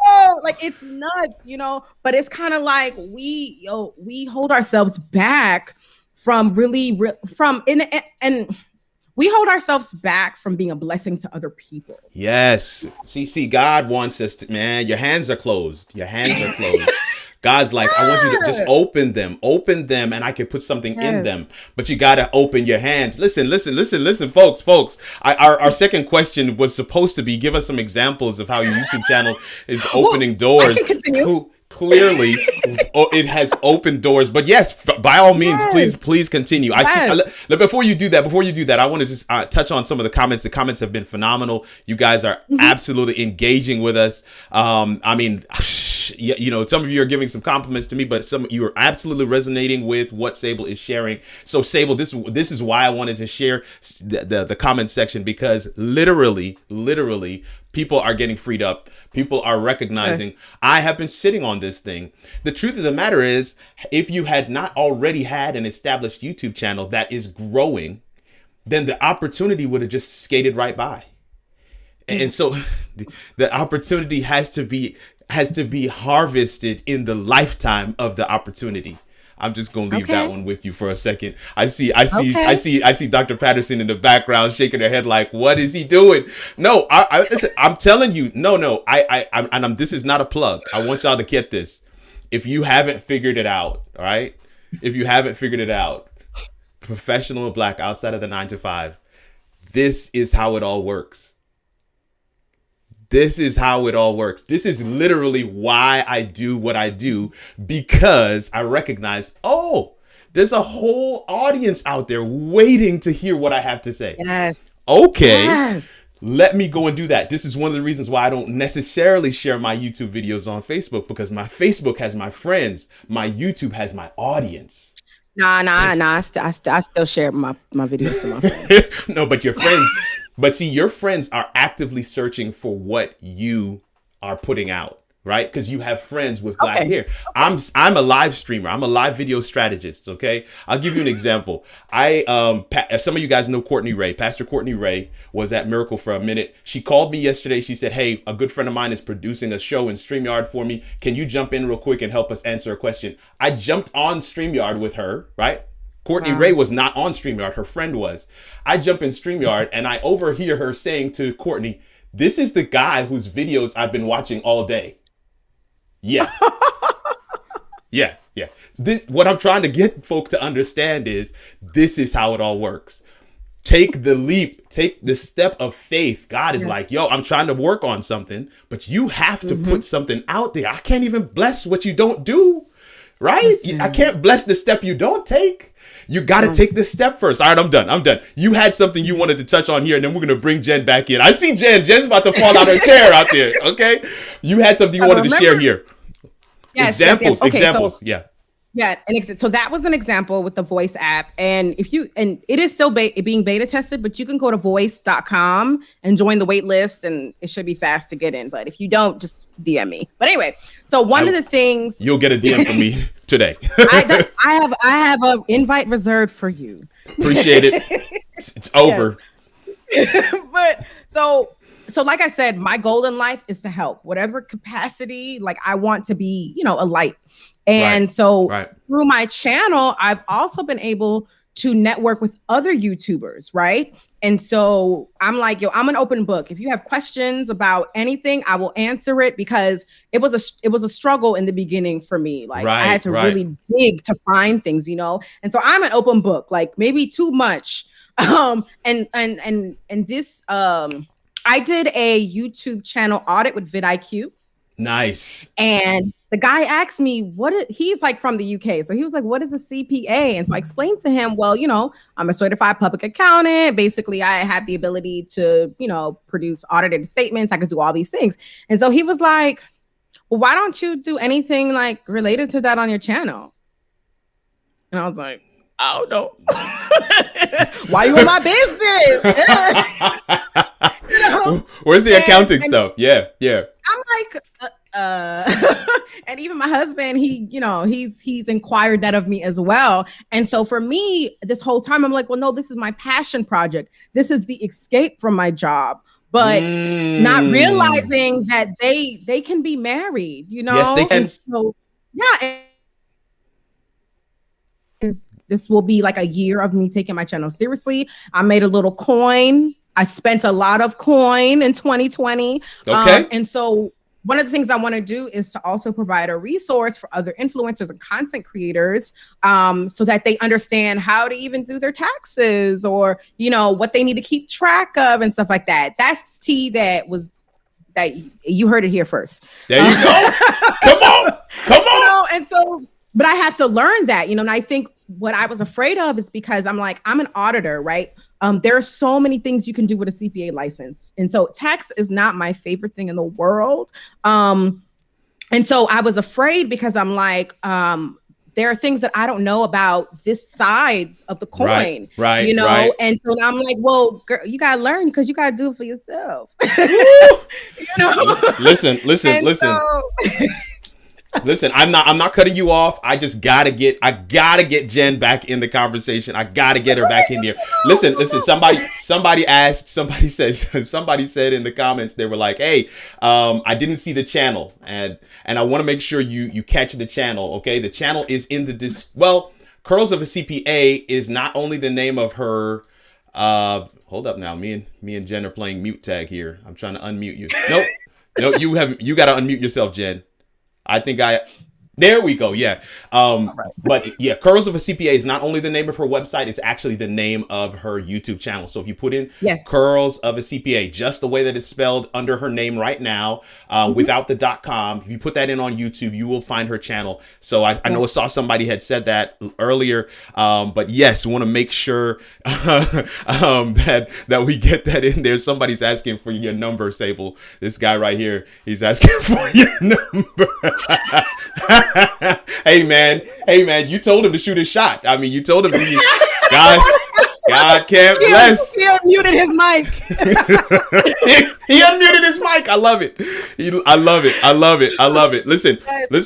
Yeah, like, it's nuts, you know. But it's kind of like we hold ourselves back from and we hold ourselves back from being a blessing to other people. Yes. See, God wants us to, man, your hands are closed. God's like, I want you to just open them, and I can put something in them. But you got to open your hands. Listen, folks. Our second question was supposed to be, give us some examples of how your YouTube channel is opening doors. I can continue. Clearly, it has opened doors. But yes, by all means, please continue. Before you do that, I want to just touch on some of the comments. The comments have been phenomenal. You guys are absolutely engaging with us. I mean, some of you are giving some compliments to me, but some of you are absolutely resonating with what Sable is sharing. So Sable, this is why I wanted to share the comment section, because literally people are getting freed up. People are recognizing I have been sitting on this thing. The truth of the matter is, if you had not already had an established YouTube channel that is growing, then the opportunity would have just skated right by. And so the opportunity has to be harvested in the lifetime of the opportunity. I'm just gonna leave that one with you for a second. I see Dr. Patterson in the background shaking her head like, what is he doing? No, listen, I'm telling you, no. This is not a plug. I want y'all to get this. If you haven't figured it out, all right? If you haven't figured it out, professional Black outside of the 9 to 5, this is how it all works. This is how it all works. This is literally why I do what I do, because I recognize, there's a whole audience out there waiting to hear what I have to say. Yes. Okay. Yes. Let me go and do that. This is one of the reasons why I don't necessarily share my YouTube videos on Facebook, because my Facebook has my friends. My YouTube has my audience. Nah. I still share my videos to my friends. No, but your friends, but see, your friends are actively searching for what you are putting out, right? Because you have friends with black hair. I'm a live streamer. I'm a live video strategist. Okay, I'll give you an example. Some of you guys know Courtney Ray. Pastor Courtney Ray was at Miracle for a minute. She called me yesterday. She said, "Hey, a good friend of mine is producing a show in StreamYard for me. Can you jump in real quick and help us answer a question?" I jumped on StreamYard with her, right? Courtney Ray was not on StreamYard. Her friend was. I jump in StreamYard and I overhear her saying to Courtney, "This is the guy whose videos I've been watching all day." Yeah. Yeah. What I'm trying to get folk to understand is this is how it all works. Take the leap, take the step of faith. God is like, yo, I'm trying to work on something, but you have to put something out there. I can't even bless what you don't do, right? I can't bless the step you don't take. You got to take this step first. All right, I'm done. You had something you wanted to touch on here, and then we're going to bring Jen back in. I see Jen. Jen's about to fall out of her chair out there. Okay. You had something you wanted to share here. Yes, Examples. Okay, examples. So, yeah. So that was an example with the Voice app. And it is still being beta tested, but you can go to voice.com and join the wait list, and it should be fast to get in. But if you don't, just DM me. But anyway, so one of the things you'll get a DM from me today. I have an invite reserved for you. Appreciate it. It's over. But so like I said, my goal in life is to help whatever capacity. Like, I want to be, a light. And through my channel, I've also been able to network with other YouTubers, right? And so I'm like, I'm an open book. If you have questions about anything, I will answer it, because it was a struggle in the beginning for me. Like, I had to really dig to find things, And so I'm an open book, like maybe too much. And this I did a YouTube channel audit with vidIQ. Nice. And the guy asked me, he's like from the UK. So he was like, what is a CPA? And so I explained to him, well, I'm a certified public accountant. Basically, I have the ability to, produce audited statements. I could do all these things. And so he was like, well, why don't you do anything like related to that on your channel? And I was like, oh, no. Why you in my business? Where's the accounting stuff? Yeah. I'm like, and even my husband, he's inquired that of me as well. And so for me, this whole time, I'm like, well, no, this is my passion project. This is the escape from my job. But not realizing that they can be married, Yes, they can. And so, this will be like a year of me taking my channel seriously. I made a little coin. I spent a lot of coin in 2020. Okay. And so one of the things I want to do is to also provide a resource for other influencers and content creators, so that they understand how to even do their taxes, or, what they need to keep track of and stuff like that. That's tea that you heard it here first. There you go. Come on. And so, but I have to learn that, and I think what I was afraid of is because I'm an auditor, right? There are so many things you can do with a CPA license. And so tax is not my favorite thing in the world. And so I was afraid because I'm like, there are things that I don't know about this side of the coin, Right. you know? Right. And so I'm like, well, girl, you got to learn because you got to do it for yourself. You know? Listen. And so, Listen, I'm not cutting you off. I gotta get Jen back in the conversation. I gotta get her back in here. Listen. Somebody said in the comments, they were like, hey, I didn't see the channel, and I want to make sure you catch the channel. Okay. The channel is in the Curls of a CPA is not only the name of her, hold up now. Me and Jen are playing mute tag here. I'm trying to unmute you. Nope. No, you got to unmute yourself, Jen. There we go. Yeah. But yeah, Curls of a CPA is not only the name of her website, it's actually the name of her YouTube channel. So if you put in Curls of a CPA, just the way that it's spelled under her name right now, without the .com, if you put that in on YouTube, you will find her channel. So I know I saw somebody had said that earlier. But yes, we want to make sure that we get that in there. Somebody's asking for your number, Sable. This guy right here, he's asking for your number. Hey man, you told him to shoot his shot. I mean, you told him God can't bless. He unmuted his mic. He unmuted his mic. I love it. I love it. Listen. They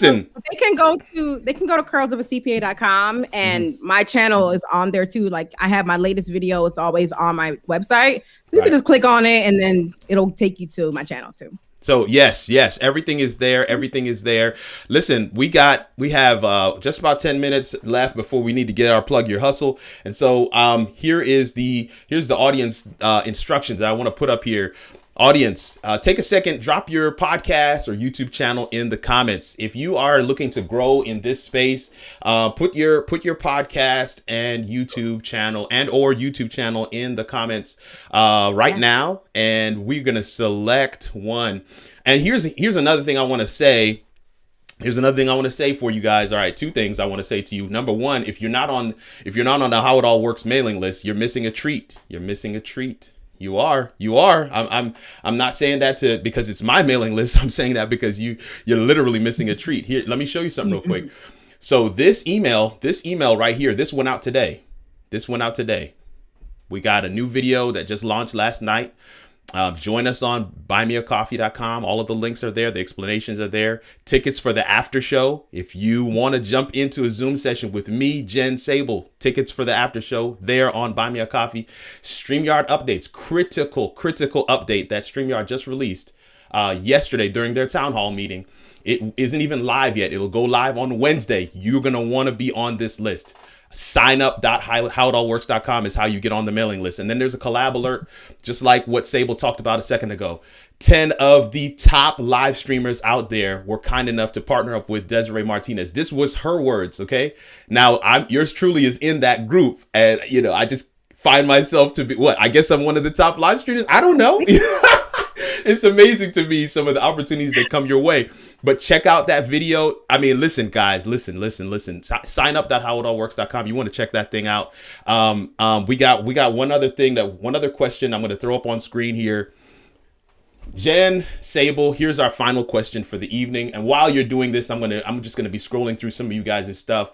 can go to curlsofacpa.com and my channel is on there too. Like I have my latest video. It's always on my website. So you can just click on it and then it'll take you to my channel too. So yes, everything is there. Listen, we have just about 10 minutes left before we need to get our plug your hustle. And so here's the audience instructions that I want to put up here. Audience, take a second, drop your podcast or YouTube channel in the comments. If you are looking to grow in this space, put your podcast and YouTube channel in the comments right now, and we're gonna select one. And here's another thing I want to say. For you guys. All right, two things I want to say to you. Number one, if you're not on the How It All Works mailing list, you're missing a treat. You are. I'm not saying that because it's my mailing list. I'm saying that because you're literally missing a treat. Here, let me show you something real quick. So this email right here, this went out today. We got a new video that just launched last night. Join us on buymeacoffee.com. All of the links are there. The explanations are there. Tickets for the after show. If you want to jump into a Zoom session with me, Jen Sable, tickets for the after show there on Buy Me a Coffee. StreamYard updates, critical update that StreamYard just released yesterday during their town hall meeting. It isn't even live yet. It'll go live on Wednesday. You're going to want to be on this list. Signup.howitallworks.com is how you get on the mailing list. And then there's a collab alert, just like what Sable talked about a second ago. 10 of the top live streamers out there were kind enough to partner up with Desiree Martinez. This was her words, okay? Now, yours truly is in that group. And, I just find myself to be, I guess I'm one of the top live streamers. I don't know. It's amazing to me, some of the opportunities that come your way. But check out that video. I mean, listen, guys, listen. Signup.howitallworks.com. You want to check that thing out. We got one other question I'm going to throw up on screen here. Jen, Sable, here's our final question for the evening. And while you're doing this, I'm just going to be scrolling through some of you guys' stuff.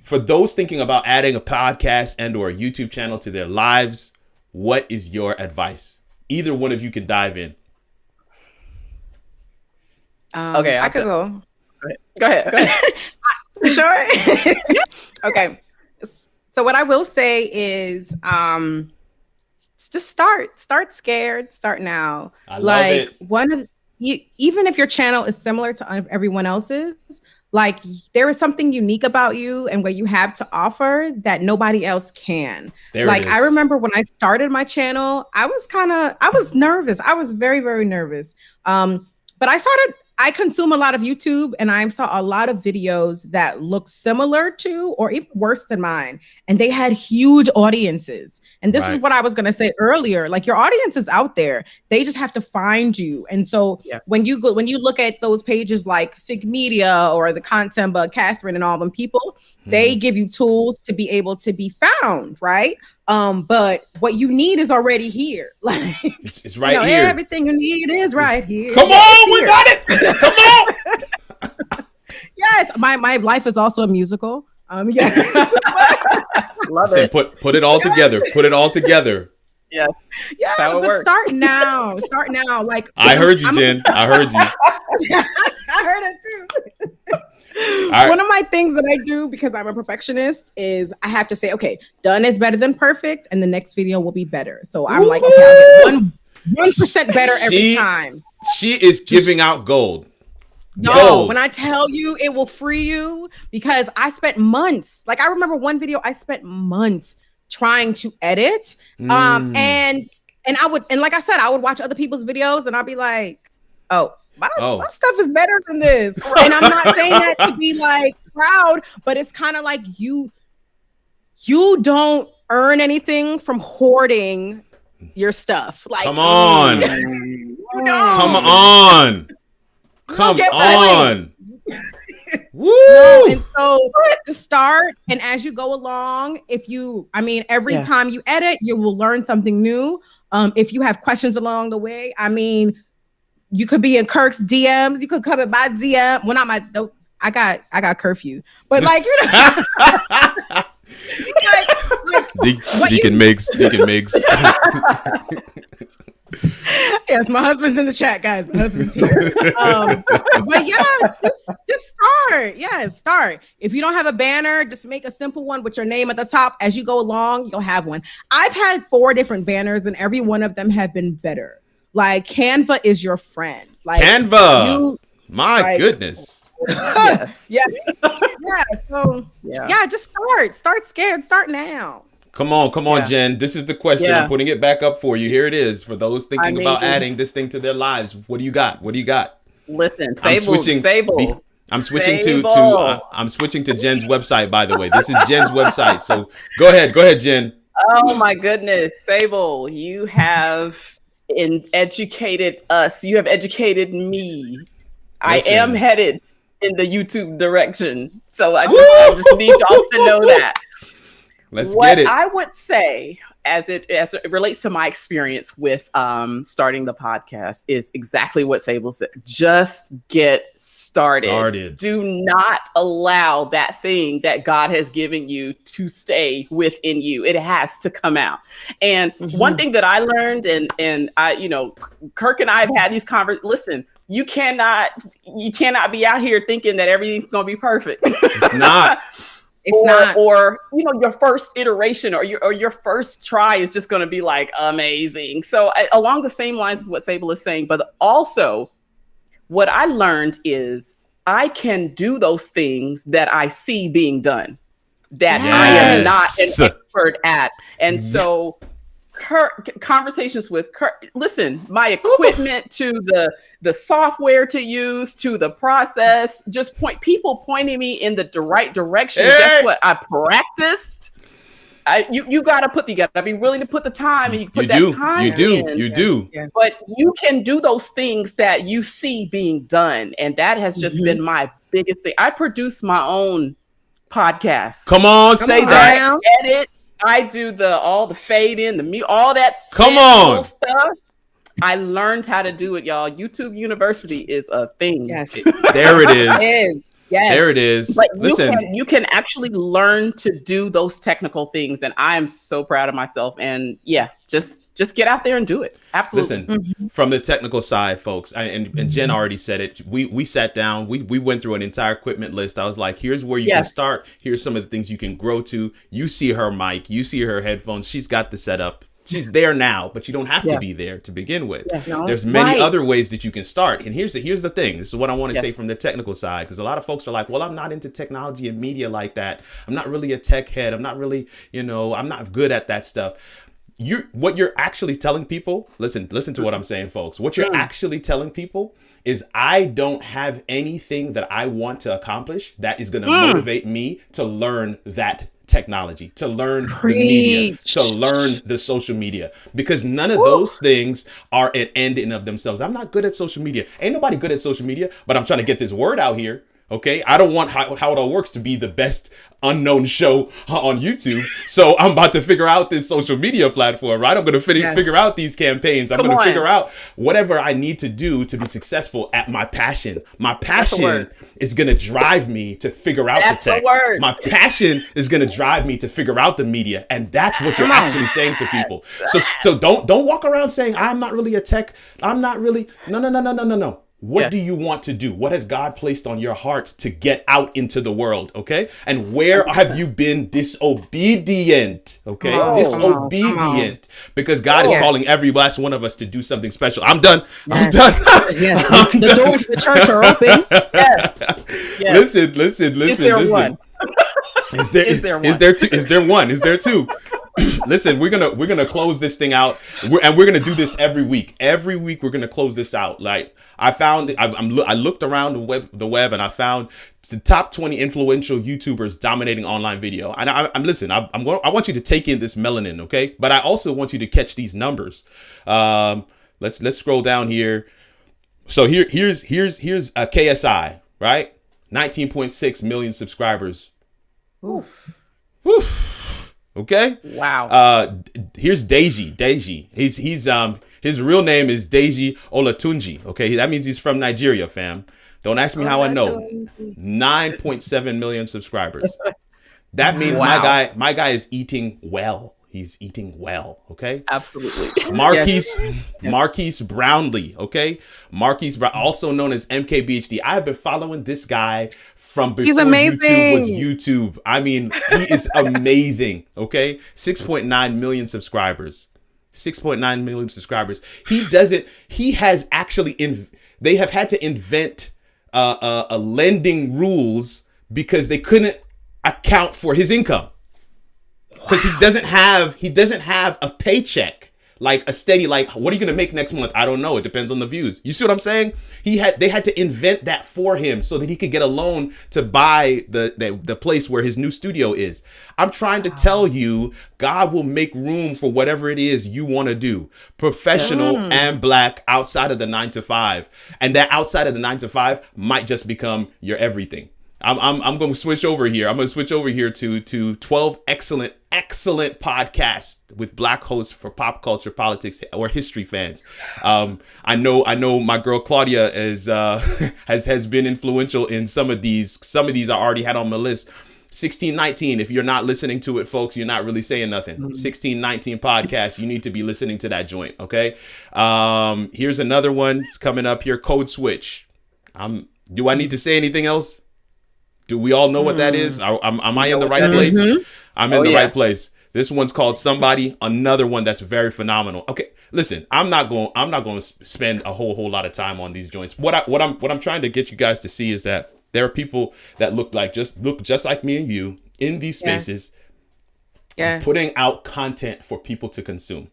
For those thinking about adding a podcast and or a YouTube channel to their lives, what is your advice? Either one of you can dive in. Okay, I could go. Go ahead. You sure? Okay. So what I will say is just start scared, start now. I love it. Even if your channel is similar to everyone else's, like there is something unique about you and what you have to offer that nobody else can. I remember when I started my channel, I was nervous. I was very, very nervous. But I consume a lot of YouTube and I saw a lot of videos that look similar to or even worse than mine. And they had huge audiences. And this is what I was going to say earlier. Like your audience is out there. They just have to find you. And so when you look at those pages like Think Media or the Content Bug, Catherine and all them people, they give you tools to be able to be found, right? But what you need is already here. Like it's right here. Everything you need is right here. Come on, we got it. Come on. Yes, my life is also a musical. Yeah. Love Say, it. put it all together. Put it all together. Yeah. Yeah, That's how it but works. start now. Start now. Like I heard you, I'm Jen. I heard you. I heard it too. All right. One of my things that I do because I'm a perfectionist is I have to say, okay, done is better than perfect, and the next video will be better. So I'm like, okay, I'll get 1% better every time. She is giving out gold. No, Gold. when I tell you it will free you, because I spent months. Like I remember one video I spent months trying to edit. And I would, and like I said, I would watch other people's videos and I'd be like, oh, my stuff is better than this. And I'm not saying that to be like proud, but it's kind of like you don't earn anything from hoarding your stuff. Like, Come on. you don't. Come on. Come get on. Woo! No, and so to start, and as you go along, every time you edit, you will learn something new. If you have questions along the way, you could be in Kirk's DMs, you could come in my DM. Well, not my. I got curfew, but like Deacon Miggs. Yes, my husband's in the chat, guys. My husband's here. But yeah, just start. Yeah, start. If you don't have a banner, just make a simple one with your name at the top. As you go along, you'll have one. I've had 4 different banners, and every one of them have been better. Like Canva is your friend. Like Canva. My goodness. Yes. Yeah. So just start. Start scared. Start now. Come on, Jen. This is the question. I'm putting it back up for you. Here it is. For those thinking about adding this thing to their lives, what do you got? Listen, Sable. I'm switching to Jen's website, by the way. This is Jen's website. So go ahead, Jen. Oh my goodness, Sable, you have educated us. You have educated me. Listen. I am headed in the YouTube direction. So I just need y'all to know that. Let's get it. What I would say, as it relates to my experience with starting the podcast, is exactly what Sable said. Just get started. Do not allow that thing that God has given you to stay within you. It has to come out. And one thing that I learned, and I, Kirk and I have had these conversations. Listen, you cannot be out here thinking that everything's going to be perfect. It's not. Or your first iteration or your first try is just going to be like amazing. So along the same lines as what Sable is saying, but also what I learned is I can do those things that I see being done that I am not an expert at. And so conversations with Kirk, listen, my equipment to the software to use to the process, just people pointing me in the right direction. Guess what? I practiced. You gotta be willing to put the time, and you put that time. You do. But you can do those things that you see being done, and that has just been my biggest thing. I produce my own podcast. Come on, say that. I edit. I do all the fade in, the mute, all that stuff. I learned how to do it, y'all. YouTube University is a thing. Yes. There it is. It is. Yes. There it is. But Listen, you can actually learn to do those technical things, and I am so proud of myself. And just get out there and do it. Absolutely. Listen, from the technical side, folks, and Jen already said it. We sat down. We went through an entire equipment list. I was like, here's where you can start. Here's some of the things you can grow to. You see her mic. You see her headphones. She's got the setup. She's there now, but you don't have to be there to begin with. There's many other ways that you can start. And here's the thing. This is what I want to say from the technical side, because a lot of folks are like, well, I'm not into technology and media like that. I'm not really a tech head. I'm not really, I'm not good at that stuff. What you're actually telling people, listen to what I'm saying, folks. What you're actually telling people is I don't have anything that I want to accomplish that is going to motivate me to learn that technology, to learn the media, to learn the social media, because none of those things are an end in of themselves. I'm not good at social media. Ain't nobody good at social media, but I'm trying to get this word out here. Okay, I don't want how it all works to be the best unknown show on YouTube. So I'm about to figure out this social media platform, right? I'm going to figure out these campaigns. I'm going to figure out whatever I need to do to be successful at my passion. My passion is going to drive me to figure out the tech. My passion is going to drive me to figure out the media. And that's what you're actually saying to people. So don't walk around saying, I'm not really a tech. I'm not really. No. What do you want to do? What has God placed on your heart to get out into the world? Okay. And where have you been disobedient? Okay. Disobedient. Because God is calling every last one of us to do something special. I'm done. I'm done. The doors of the church are open. Listen. Is there two? Listen, we're gonna close this thing out, and we're gonna do this every week. Every week we're gonna close this out. Like I looked around the web, and I found the top 20 influential YouTubers dominating online video. And I want you to take in this melanin, okay? But I also want you to catch these numbers. Let's scroll down here. So here's a KSI, right? 19.6 million subscribers. Oof. Okay. Wow. Here's Deji. He's his real name is Deji Olatunji. Okay, that means he's from Nigeria, fam. Don't ask me how I know. 9.7 million subscribers. That means my guy is eating well. He's eating well. Okay. Absolutely. Marquise Brownlee. Okay. Also known as MKBHD. I have been following this guy from before YouTube was YouTube. I mean, he is amazing. Okay. 6.9 million subscribers. 6.9 million subscribers. They have had to invent a lending rules because they couldn't account for his income. Because he doesn't have a paycheck, like a steady, like, what are you going to make next month? I don't know. It depends on the views. You see what I'm saying? They had to invent that for him so that he could get a loan to buy the place where his new studio is. I'm trying to tell you, God will make room for whatever it is you want to do, professional and Black, outside of the 9 to 5. And that outside of the 9 to 5 might just become your everything. I'm going to switch over here. I'm going to switch over here to 12 excellent podcasts with Black hosts for pop culture, politics, or history fans. I know my girl Claudia is has been influential in some of these. Some of these I already had on my list. 1619. If you're not listening to it, folks, you're not really saying nothing. 1619 podcast. You need to be listening to that joint. Okay. Here's another one. It's coming up here. Code Switch. Do I need to say anything else? Do we all know what that is? Am I in the right place? I'm in the right place. This one's called Somebody. Another one that's very phenomenal. Okay, listen, I'm not going to spend a whole lot of time on these joints. What I'm trying to get you guys to see is that there are people that look just like me and you in these spaces, putting out content for people to consume.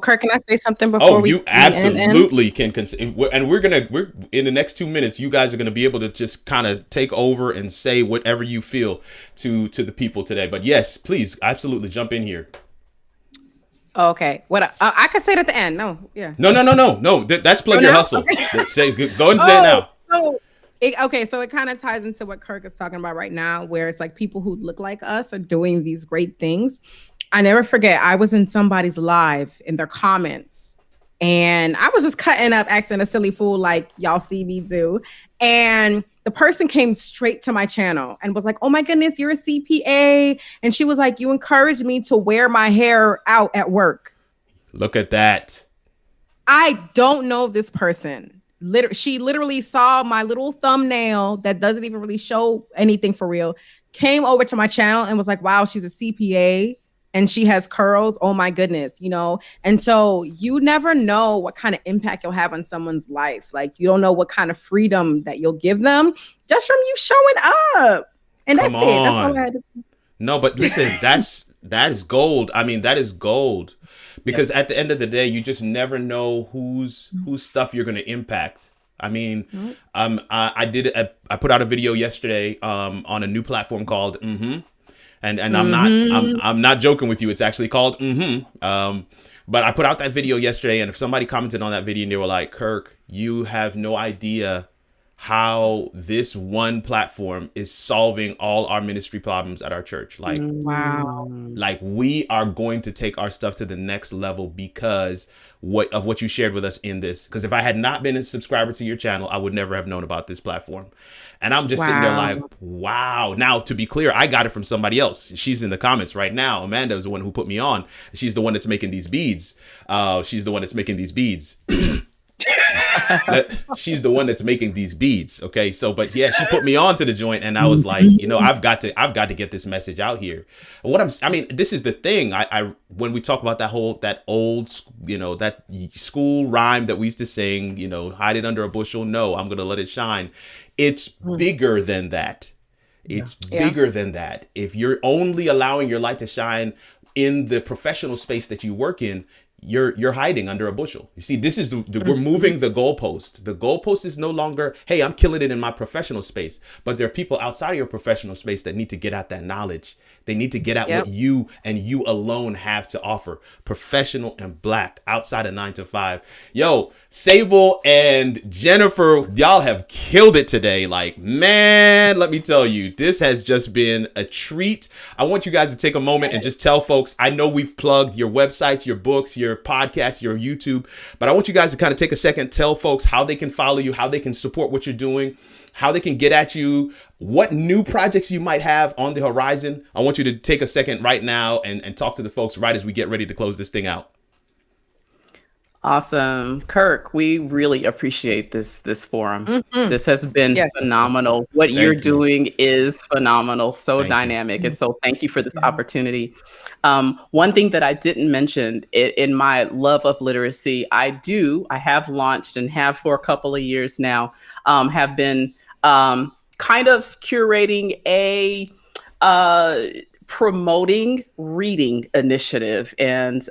Kirk, can I say something before we? You absolutely can. And we're in the next 2 minutes. You guys are going to be able to just kind of take over and say whatever you feel to the people today. But yes, please, absolutely jump in here. Okay. What I could say it at the end. No. Yeah. No. That's plug your hustle. Okay. Go and say it now. So it kind of ties into what Kirk is talking about right now, where it's like people who look like us are doing these great things. I never forget, I was in somebody's live in their comments and I was just cutting up, acting a silly fool like y'all see me do. And the person came straight to my channel and was like, oh my goodness, you're a CPA. And she was like, you encouraged me to wear my hair out at work. Look at that. I don't know this person. She literally saw my little thumbnail that doesn't even really show anything for real, came over to my channel and was like, wow, she's a CPA. And she has curls. Oh my goodness, And so you never know what kind of impact you'll have on someone's life. Like you don't know what kind of freedom that you'll give them just from you showing up. And that's it. That's all I had to say. No, but listen, that is gold. I mean, that is gold. Because at the end of the day, you just never know whose stuff you're going to impact. I mean, I put out a video yesterday on a new platform called And I'm not joking with you. It's actually called But I put out that video yesterday, and if somebody commented on that video and they were like, Kirk, you have no idea how this one platform is solving all our ministry problems at our church. Wow. Like we are going to take our stuff to the next level because of what you shared with us in this. Because if I had not been a subscriber to your channel, I would never have known about this platform. And I'm just sitting there like, wow. Now, to be clear, I got it from somebody else. She's in the comments right now. Amanda is the one who put me on. She's the one that's making these beads. She's the one that's making these beads. She's the one that's making these beads. Okay. So, but yeah, she put me on to the joint and I was like, you know, I've got to get this message out here. I mean, this is the thing. When we talk about that old, you know, that school rhyme that we used to sing, you know, hide it under a bushel. No, I'm going to let it shine. It's bigger than that. It's bigger than that. If you're only allowing your light to shine in the professional space that you work in, you're hiding under a bushel. You see, this is we're moving the goalpost. The goalpost is no longer, hey, I'm killing it in my professional space. But there are people outside of your professional space that need to get at that knowledge. They need to get at what you and you alone have to offer. Professional and Black outside of 9 to 5. Yo, Sable and Jennifer, y'all have killed it today. Like, man, let me tell you, this has just been a treat. I want you guys to take a moment and just tell folks, I know we've plugged your websites, your books, your podcast, your YouTube, but I want you guys to kind of take a second, tell folks how they can follow you, how they can support what you're doing, how they can get at you, what new projects you might have on the horizon. I want you to take a second right now and talk to the folks right as we get ready to close this thing out. Awesome. Kirk, we really appreciate this forum. This has been phenomenal. What you're doing is phenomenal, so dynamic. And so thank you for this opportunity. One thing that I didn't mention in my love of literacy, I have launched and have for a couple of years now, have been kind of curating a promoting reading initiative and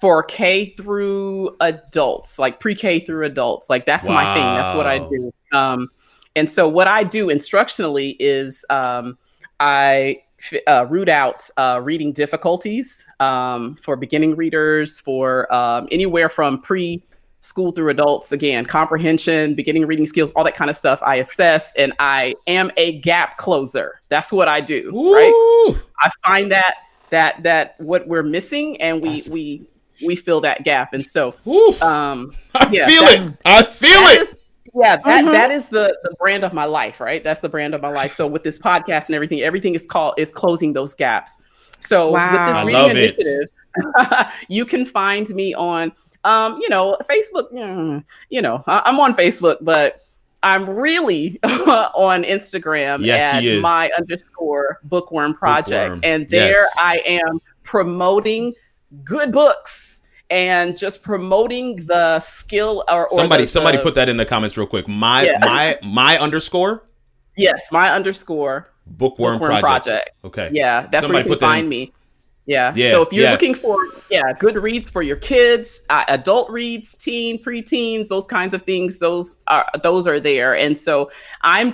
for K through adults, like pre-K through adults. Like that's my thing. That's what I do. And so what I do instructionally is I root out reading difficulties for beginning readers, for anywhere from school through adults, again, comprehension, beginning reading skills, all that kind of stuff. I assess and I am a gap closer. That's what I do. Ooh. Right. I find that what we're missing and we fill that gap. And so I feel it. That is the brand of my life, right? That's the brand of my life. So with this podcast and everything is closing those gaps. So with this reading initiative, you can find me on Facebook, I'm on Facebook, but I'm really on Instagram at my_bookworm project. And there I am promoting good books and just promoting the skill or somebody put that in the comments real quick. My underscore. Yes. My _bookworm project. Okay. Yeah. That's where you can find me. Yeah. So if you're looking for good reads for your kids, adult reads, preteens, those kinds of things, those are there. And so I'm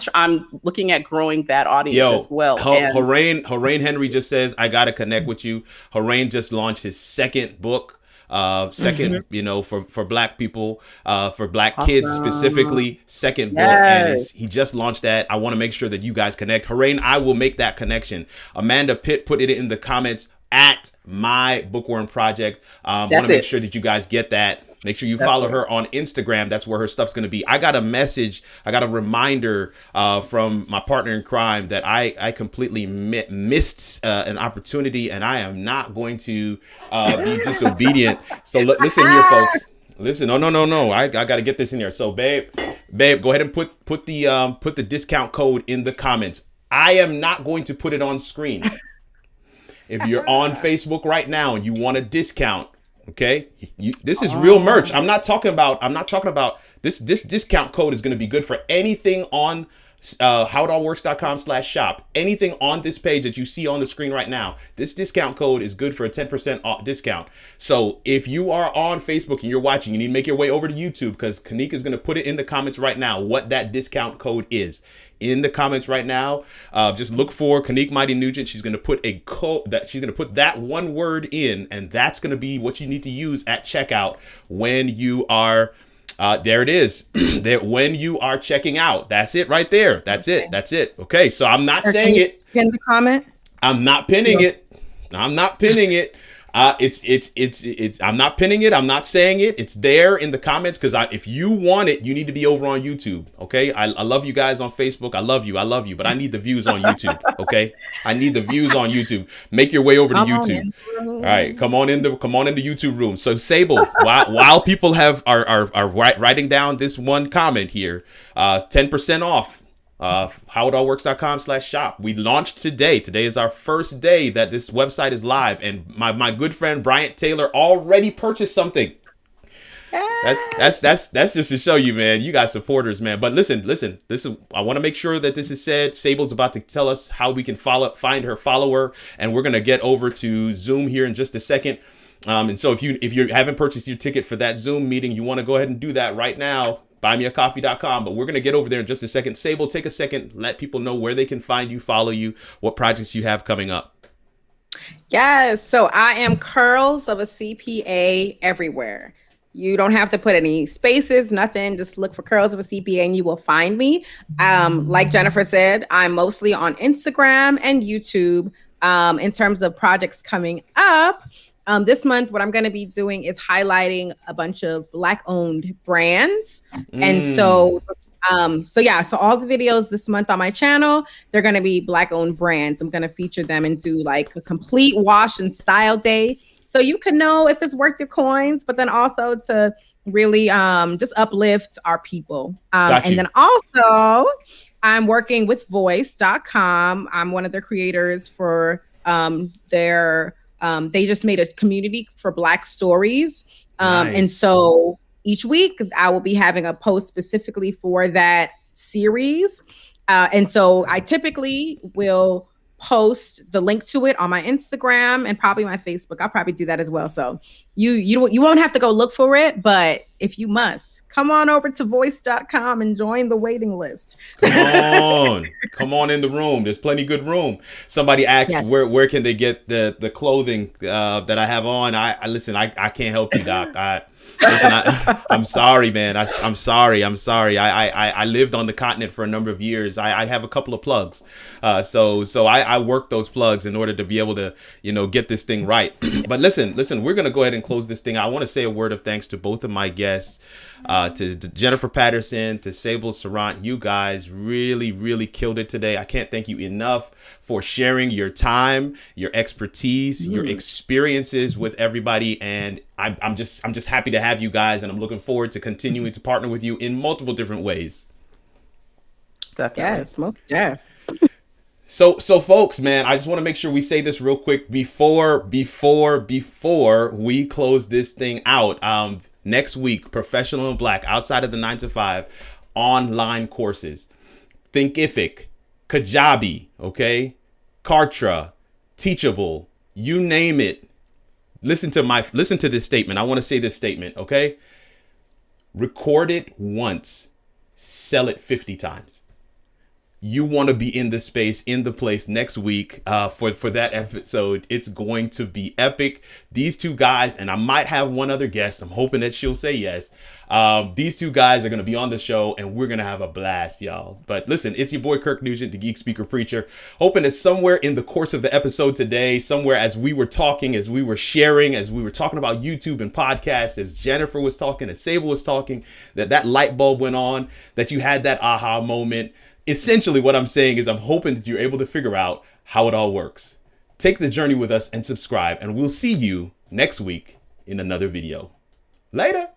looking at growing that audience as well. Horain Henry just says, I got to connect with you. Horain just launched his second book. For Black people, for Black kids specifically, second book, and he just launched that. I want to make sure that you guys connect. Horain, I will make that connection. Amanda Pitt put it in the comments at my Bookworm Project. Want to make sure that you guys get that. Make sure you follow her on Instagram. That's where her stuff's going to be. I got a message. I got a reminder from my partner in crime that I completely missed an opportunity, and I am not going to be disobedient. So listen here, folks. Listen, no. I got to get this in there. So, babe, go ahead and put the discount code in the comments. I am not going to put it on screen. If you're on Facebook right now and you want a discount, okay, this is real merch. I'm not talking about this discount code is going to be good for anything on howitallworks.com/shop. Anything on this page that you see on the screen right now, this discount code is good for a 10% off discount. So if you are on Facebook and you're watching, you need to make your way over to YouTube because Kanika is going to put it in the comments right now what that discount code is. In the comments right now, just look for Kanique Mighty Nugent. She's going to put a code she's going to put that one word in, and that's going to be what you need to use at checkout when you are There it is. There, when you are checking out, that's it right there. That's it. That's it. Okay. So I'm not saying it. Pin the comment. I'm not pinning it. I'm not pinning it. I'm not pinning it. I'm not saying it. It's there in the comments because if you want it, you need to be over on YouTube. Okay. I love you guys on Facebook. I love you. But I need the views on YouTube. Okay. I need the views on YouTube. Make your way over to YouTube. All right. Come on in the YouTube room. So Sable, while people are writing down this one comment here, 10% off. howitallworks.com/shop. We launched today. Today is our first day that this website is live, and my good friend Bryant Taylor already purchased something. Yes. That's just to show you, man. You got supporters, man. But listen. I want to make sure that this is said. Sable's about to tell us how we can find her follower, and we're gonna get over to Zoom here in just a second. And so if you haven't purchased your ticket for that Zoom meeting, you want to go ahead and do that right now. buymeacoffee.com. But we're going to get over there in just a second. Sable, take a second. Let people know where they can find you, follow you, what projects you have coming up. Yes. So I am Curls of a CPA everywhere. You don't have to put any spaces, nothing. Just look for Curls of a CPA and you will find me. Like Jennifer said, I'm mostly on Instagram and YouTube. In terms of projects coming up, this month, what I'm going to be doing is highlighting a bunch of Black-owned brands. And so all the videos this month on my channel, they're going to be Black-owned brands. I'm going to feature them and do like a complete wash and style day. So you can know if it's worth your coins, but then also to really just uplift our people. And then also, I'm working with voice.com. I'm one of their creators for they just made a community for Black stories. Nice. And so each week I will be having a post specifically for that series. And so I typically will post the link to it on my Instagram and probably my Facebook. I'll probably do that as well. So you won't have to go look for it, but if you must, come on over to voice.com and join the waiting list. Come on in the room. There's plenty good room. Somebody asked where can they get the clothing that I have on. I can't help you, Doc. I'm sorry, man. I'm sorry. I lived on the continent for a number of years. I have a couple of plugs. So I work those plugs in order to be able to, get this thing right. But listen, we're going to go ahead and close this thing. I want to say a word of thanks to both of my guests, to Jennifer Patterson, to Sable, Serrant. You guys really, really killed it today. I can't thank you enough for sharing your time, your expertise, your experiences with everybody. And I'm just happy to have you guys, and I'm looking forward to continuing to partner with you in multiple different ways. Definitely. Yes, most definitely. So folks, man, I just want to make sure we say this real quick before we close this thing out. Next week, Professional in Black, outside of the 9 to 5, online courses. Thinkific, Kajabi, okay, Kartra, Teachable, you name it. Listen to this statement. I want to say this statement, okay? Record it once, sell it 50 times. You want to be in the space, in the place next week for that episode. It's going to be epic. These two guys, and I might have one other guest. I'm hoping that she'll say yes. These two guys are going to be on the show, and we're going to have a blast, y'all. But listen, it's your boy Kirk Nugent, the Geek Speaker Preacher. Hoping that somewhere in the course of the episode today, somewhere as we were talking, as we were sharing, as we were talking about YouTube and podcasts, as Jennifer was talking, as Sable was talking, that light bulb went on, that you had that aha moment. Essentially, what I'm saying is I'm hoping that you're able to figure out how it all works. Take the journey with us and subscribe, and we'll see you next week in another video. Later.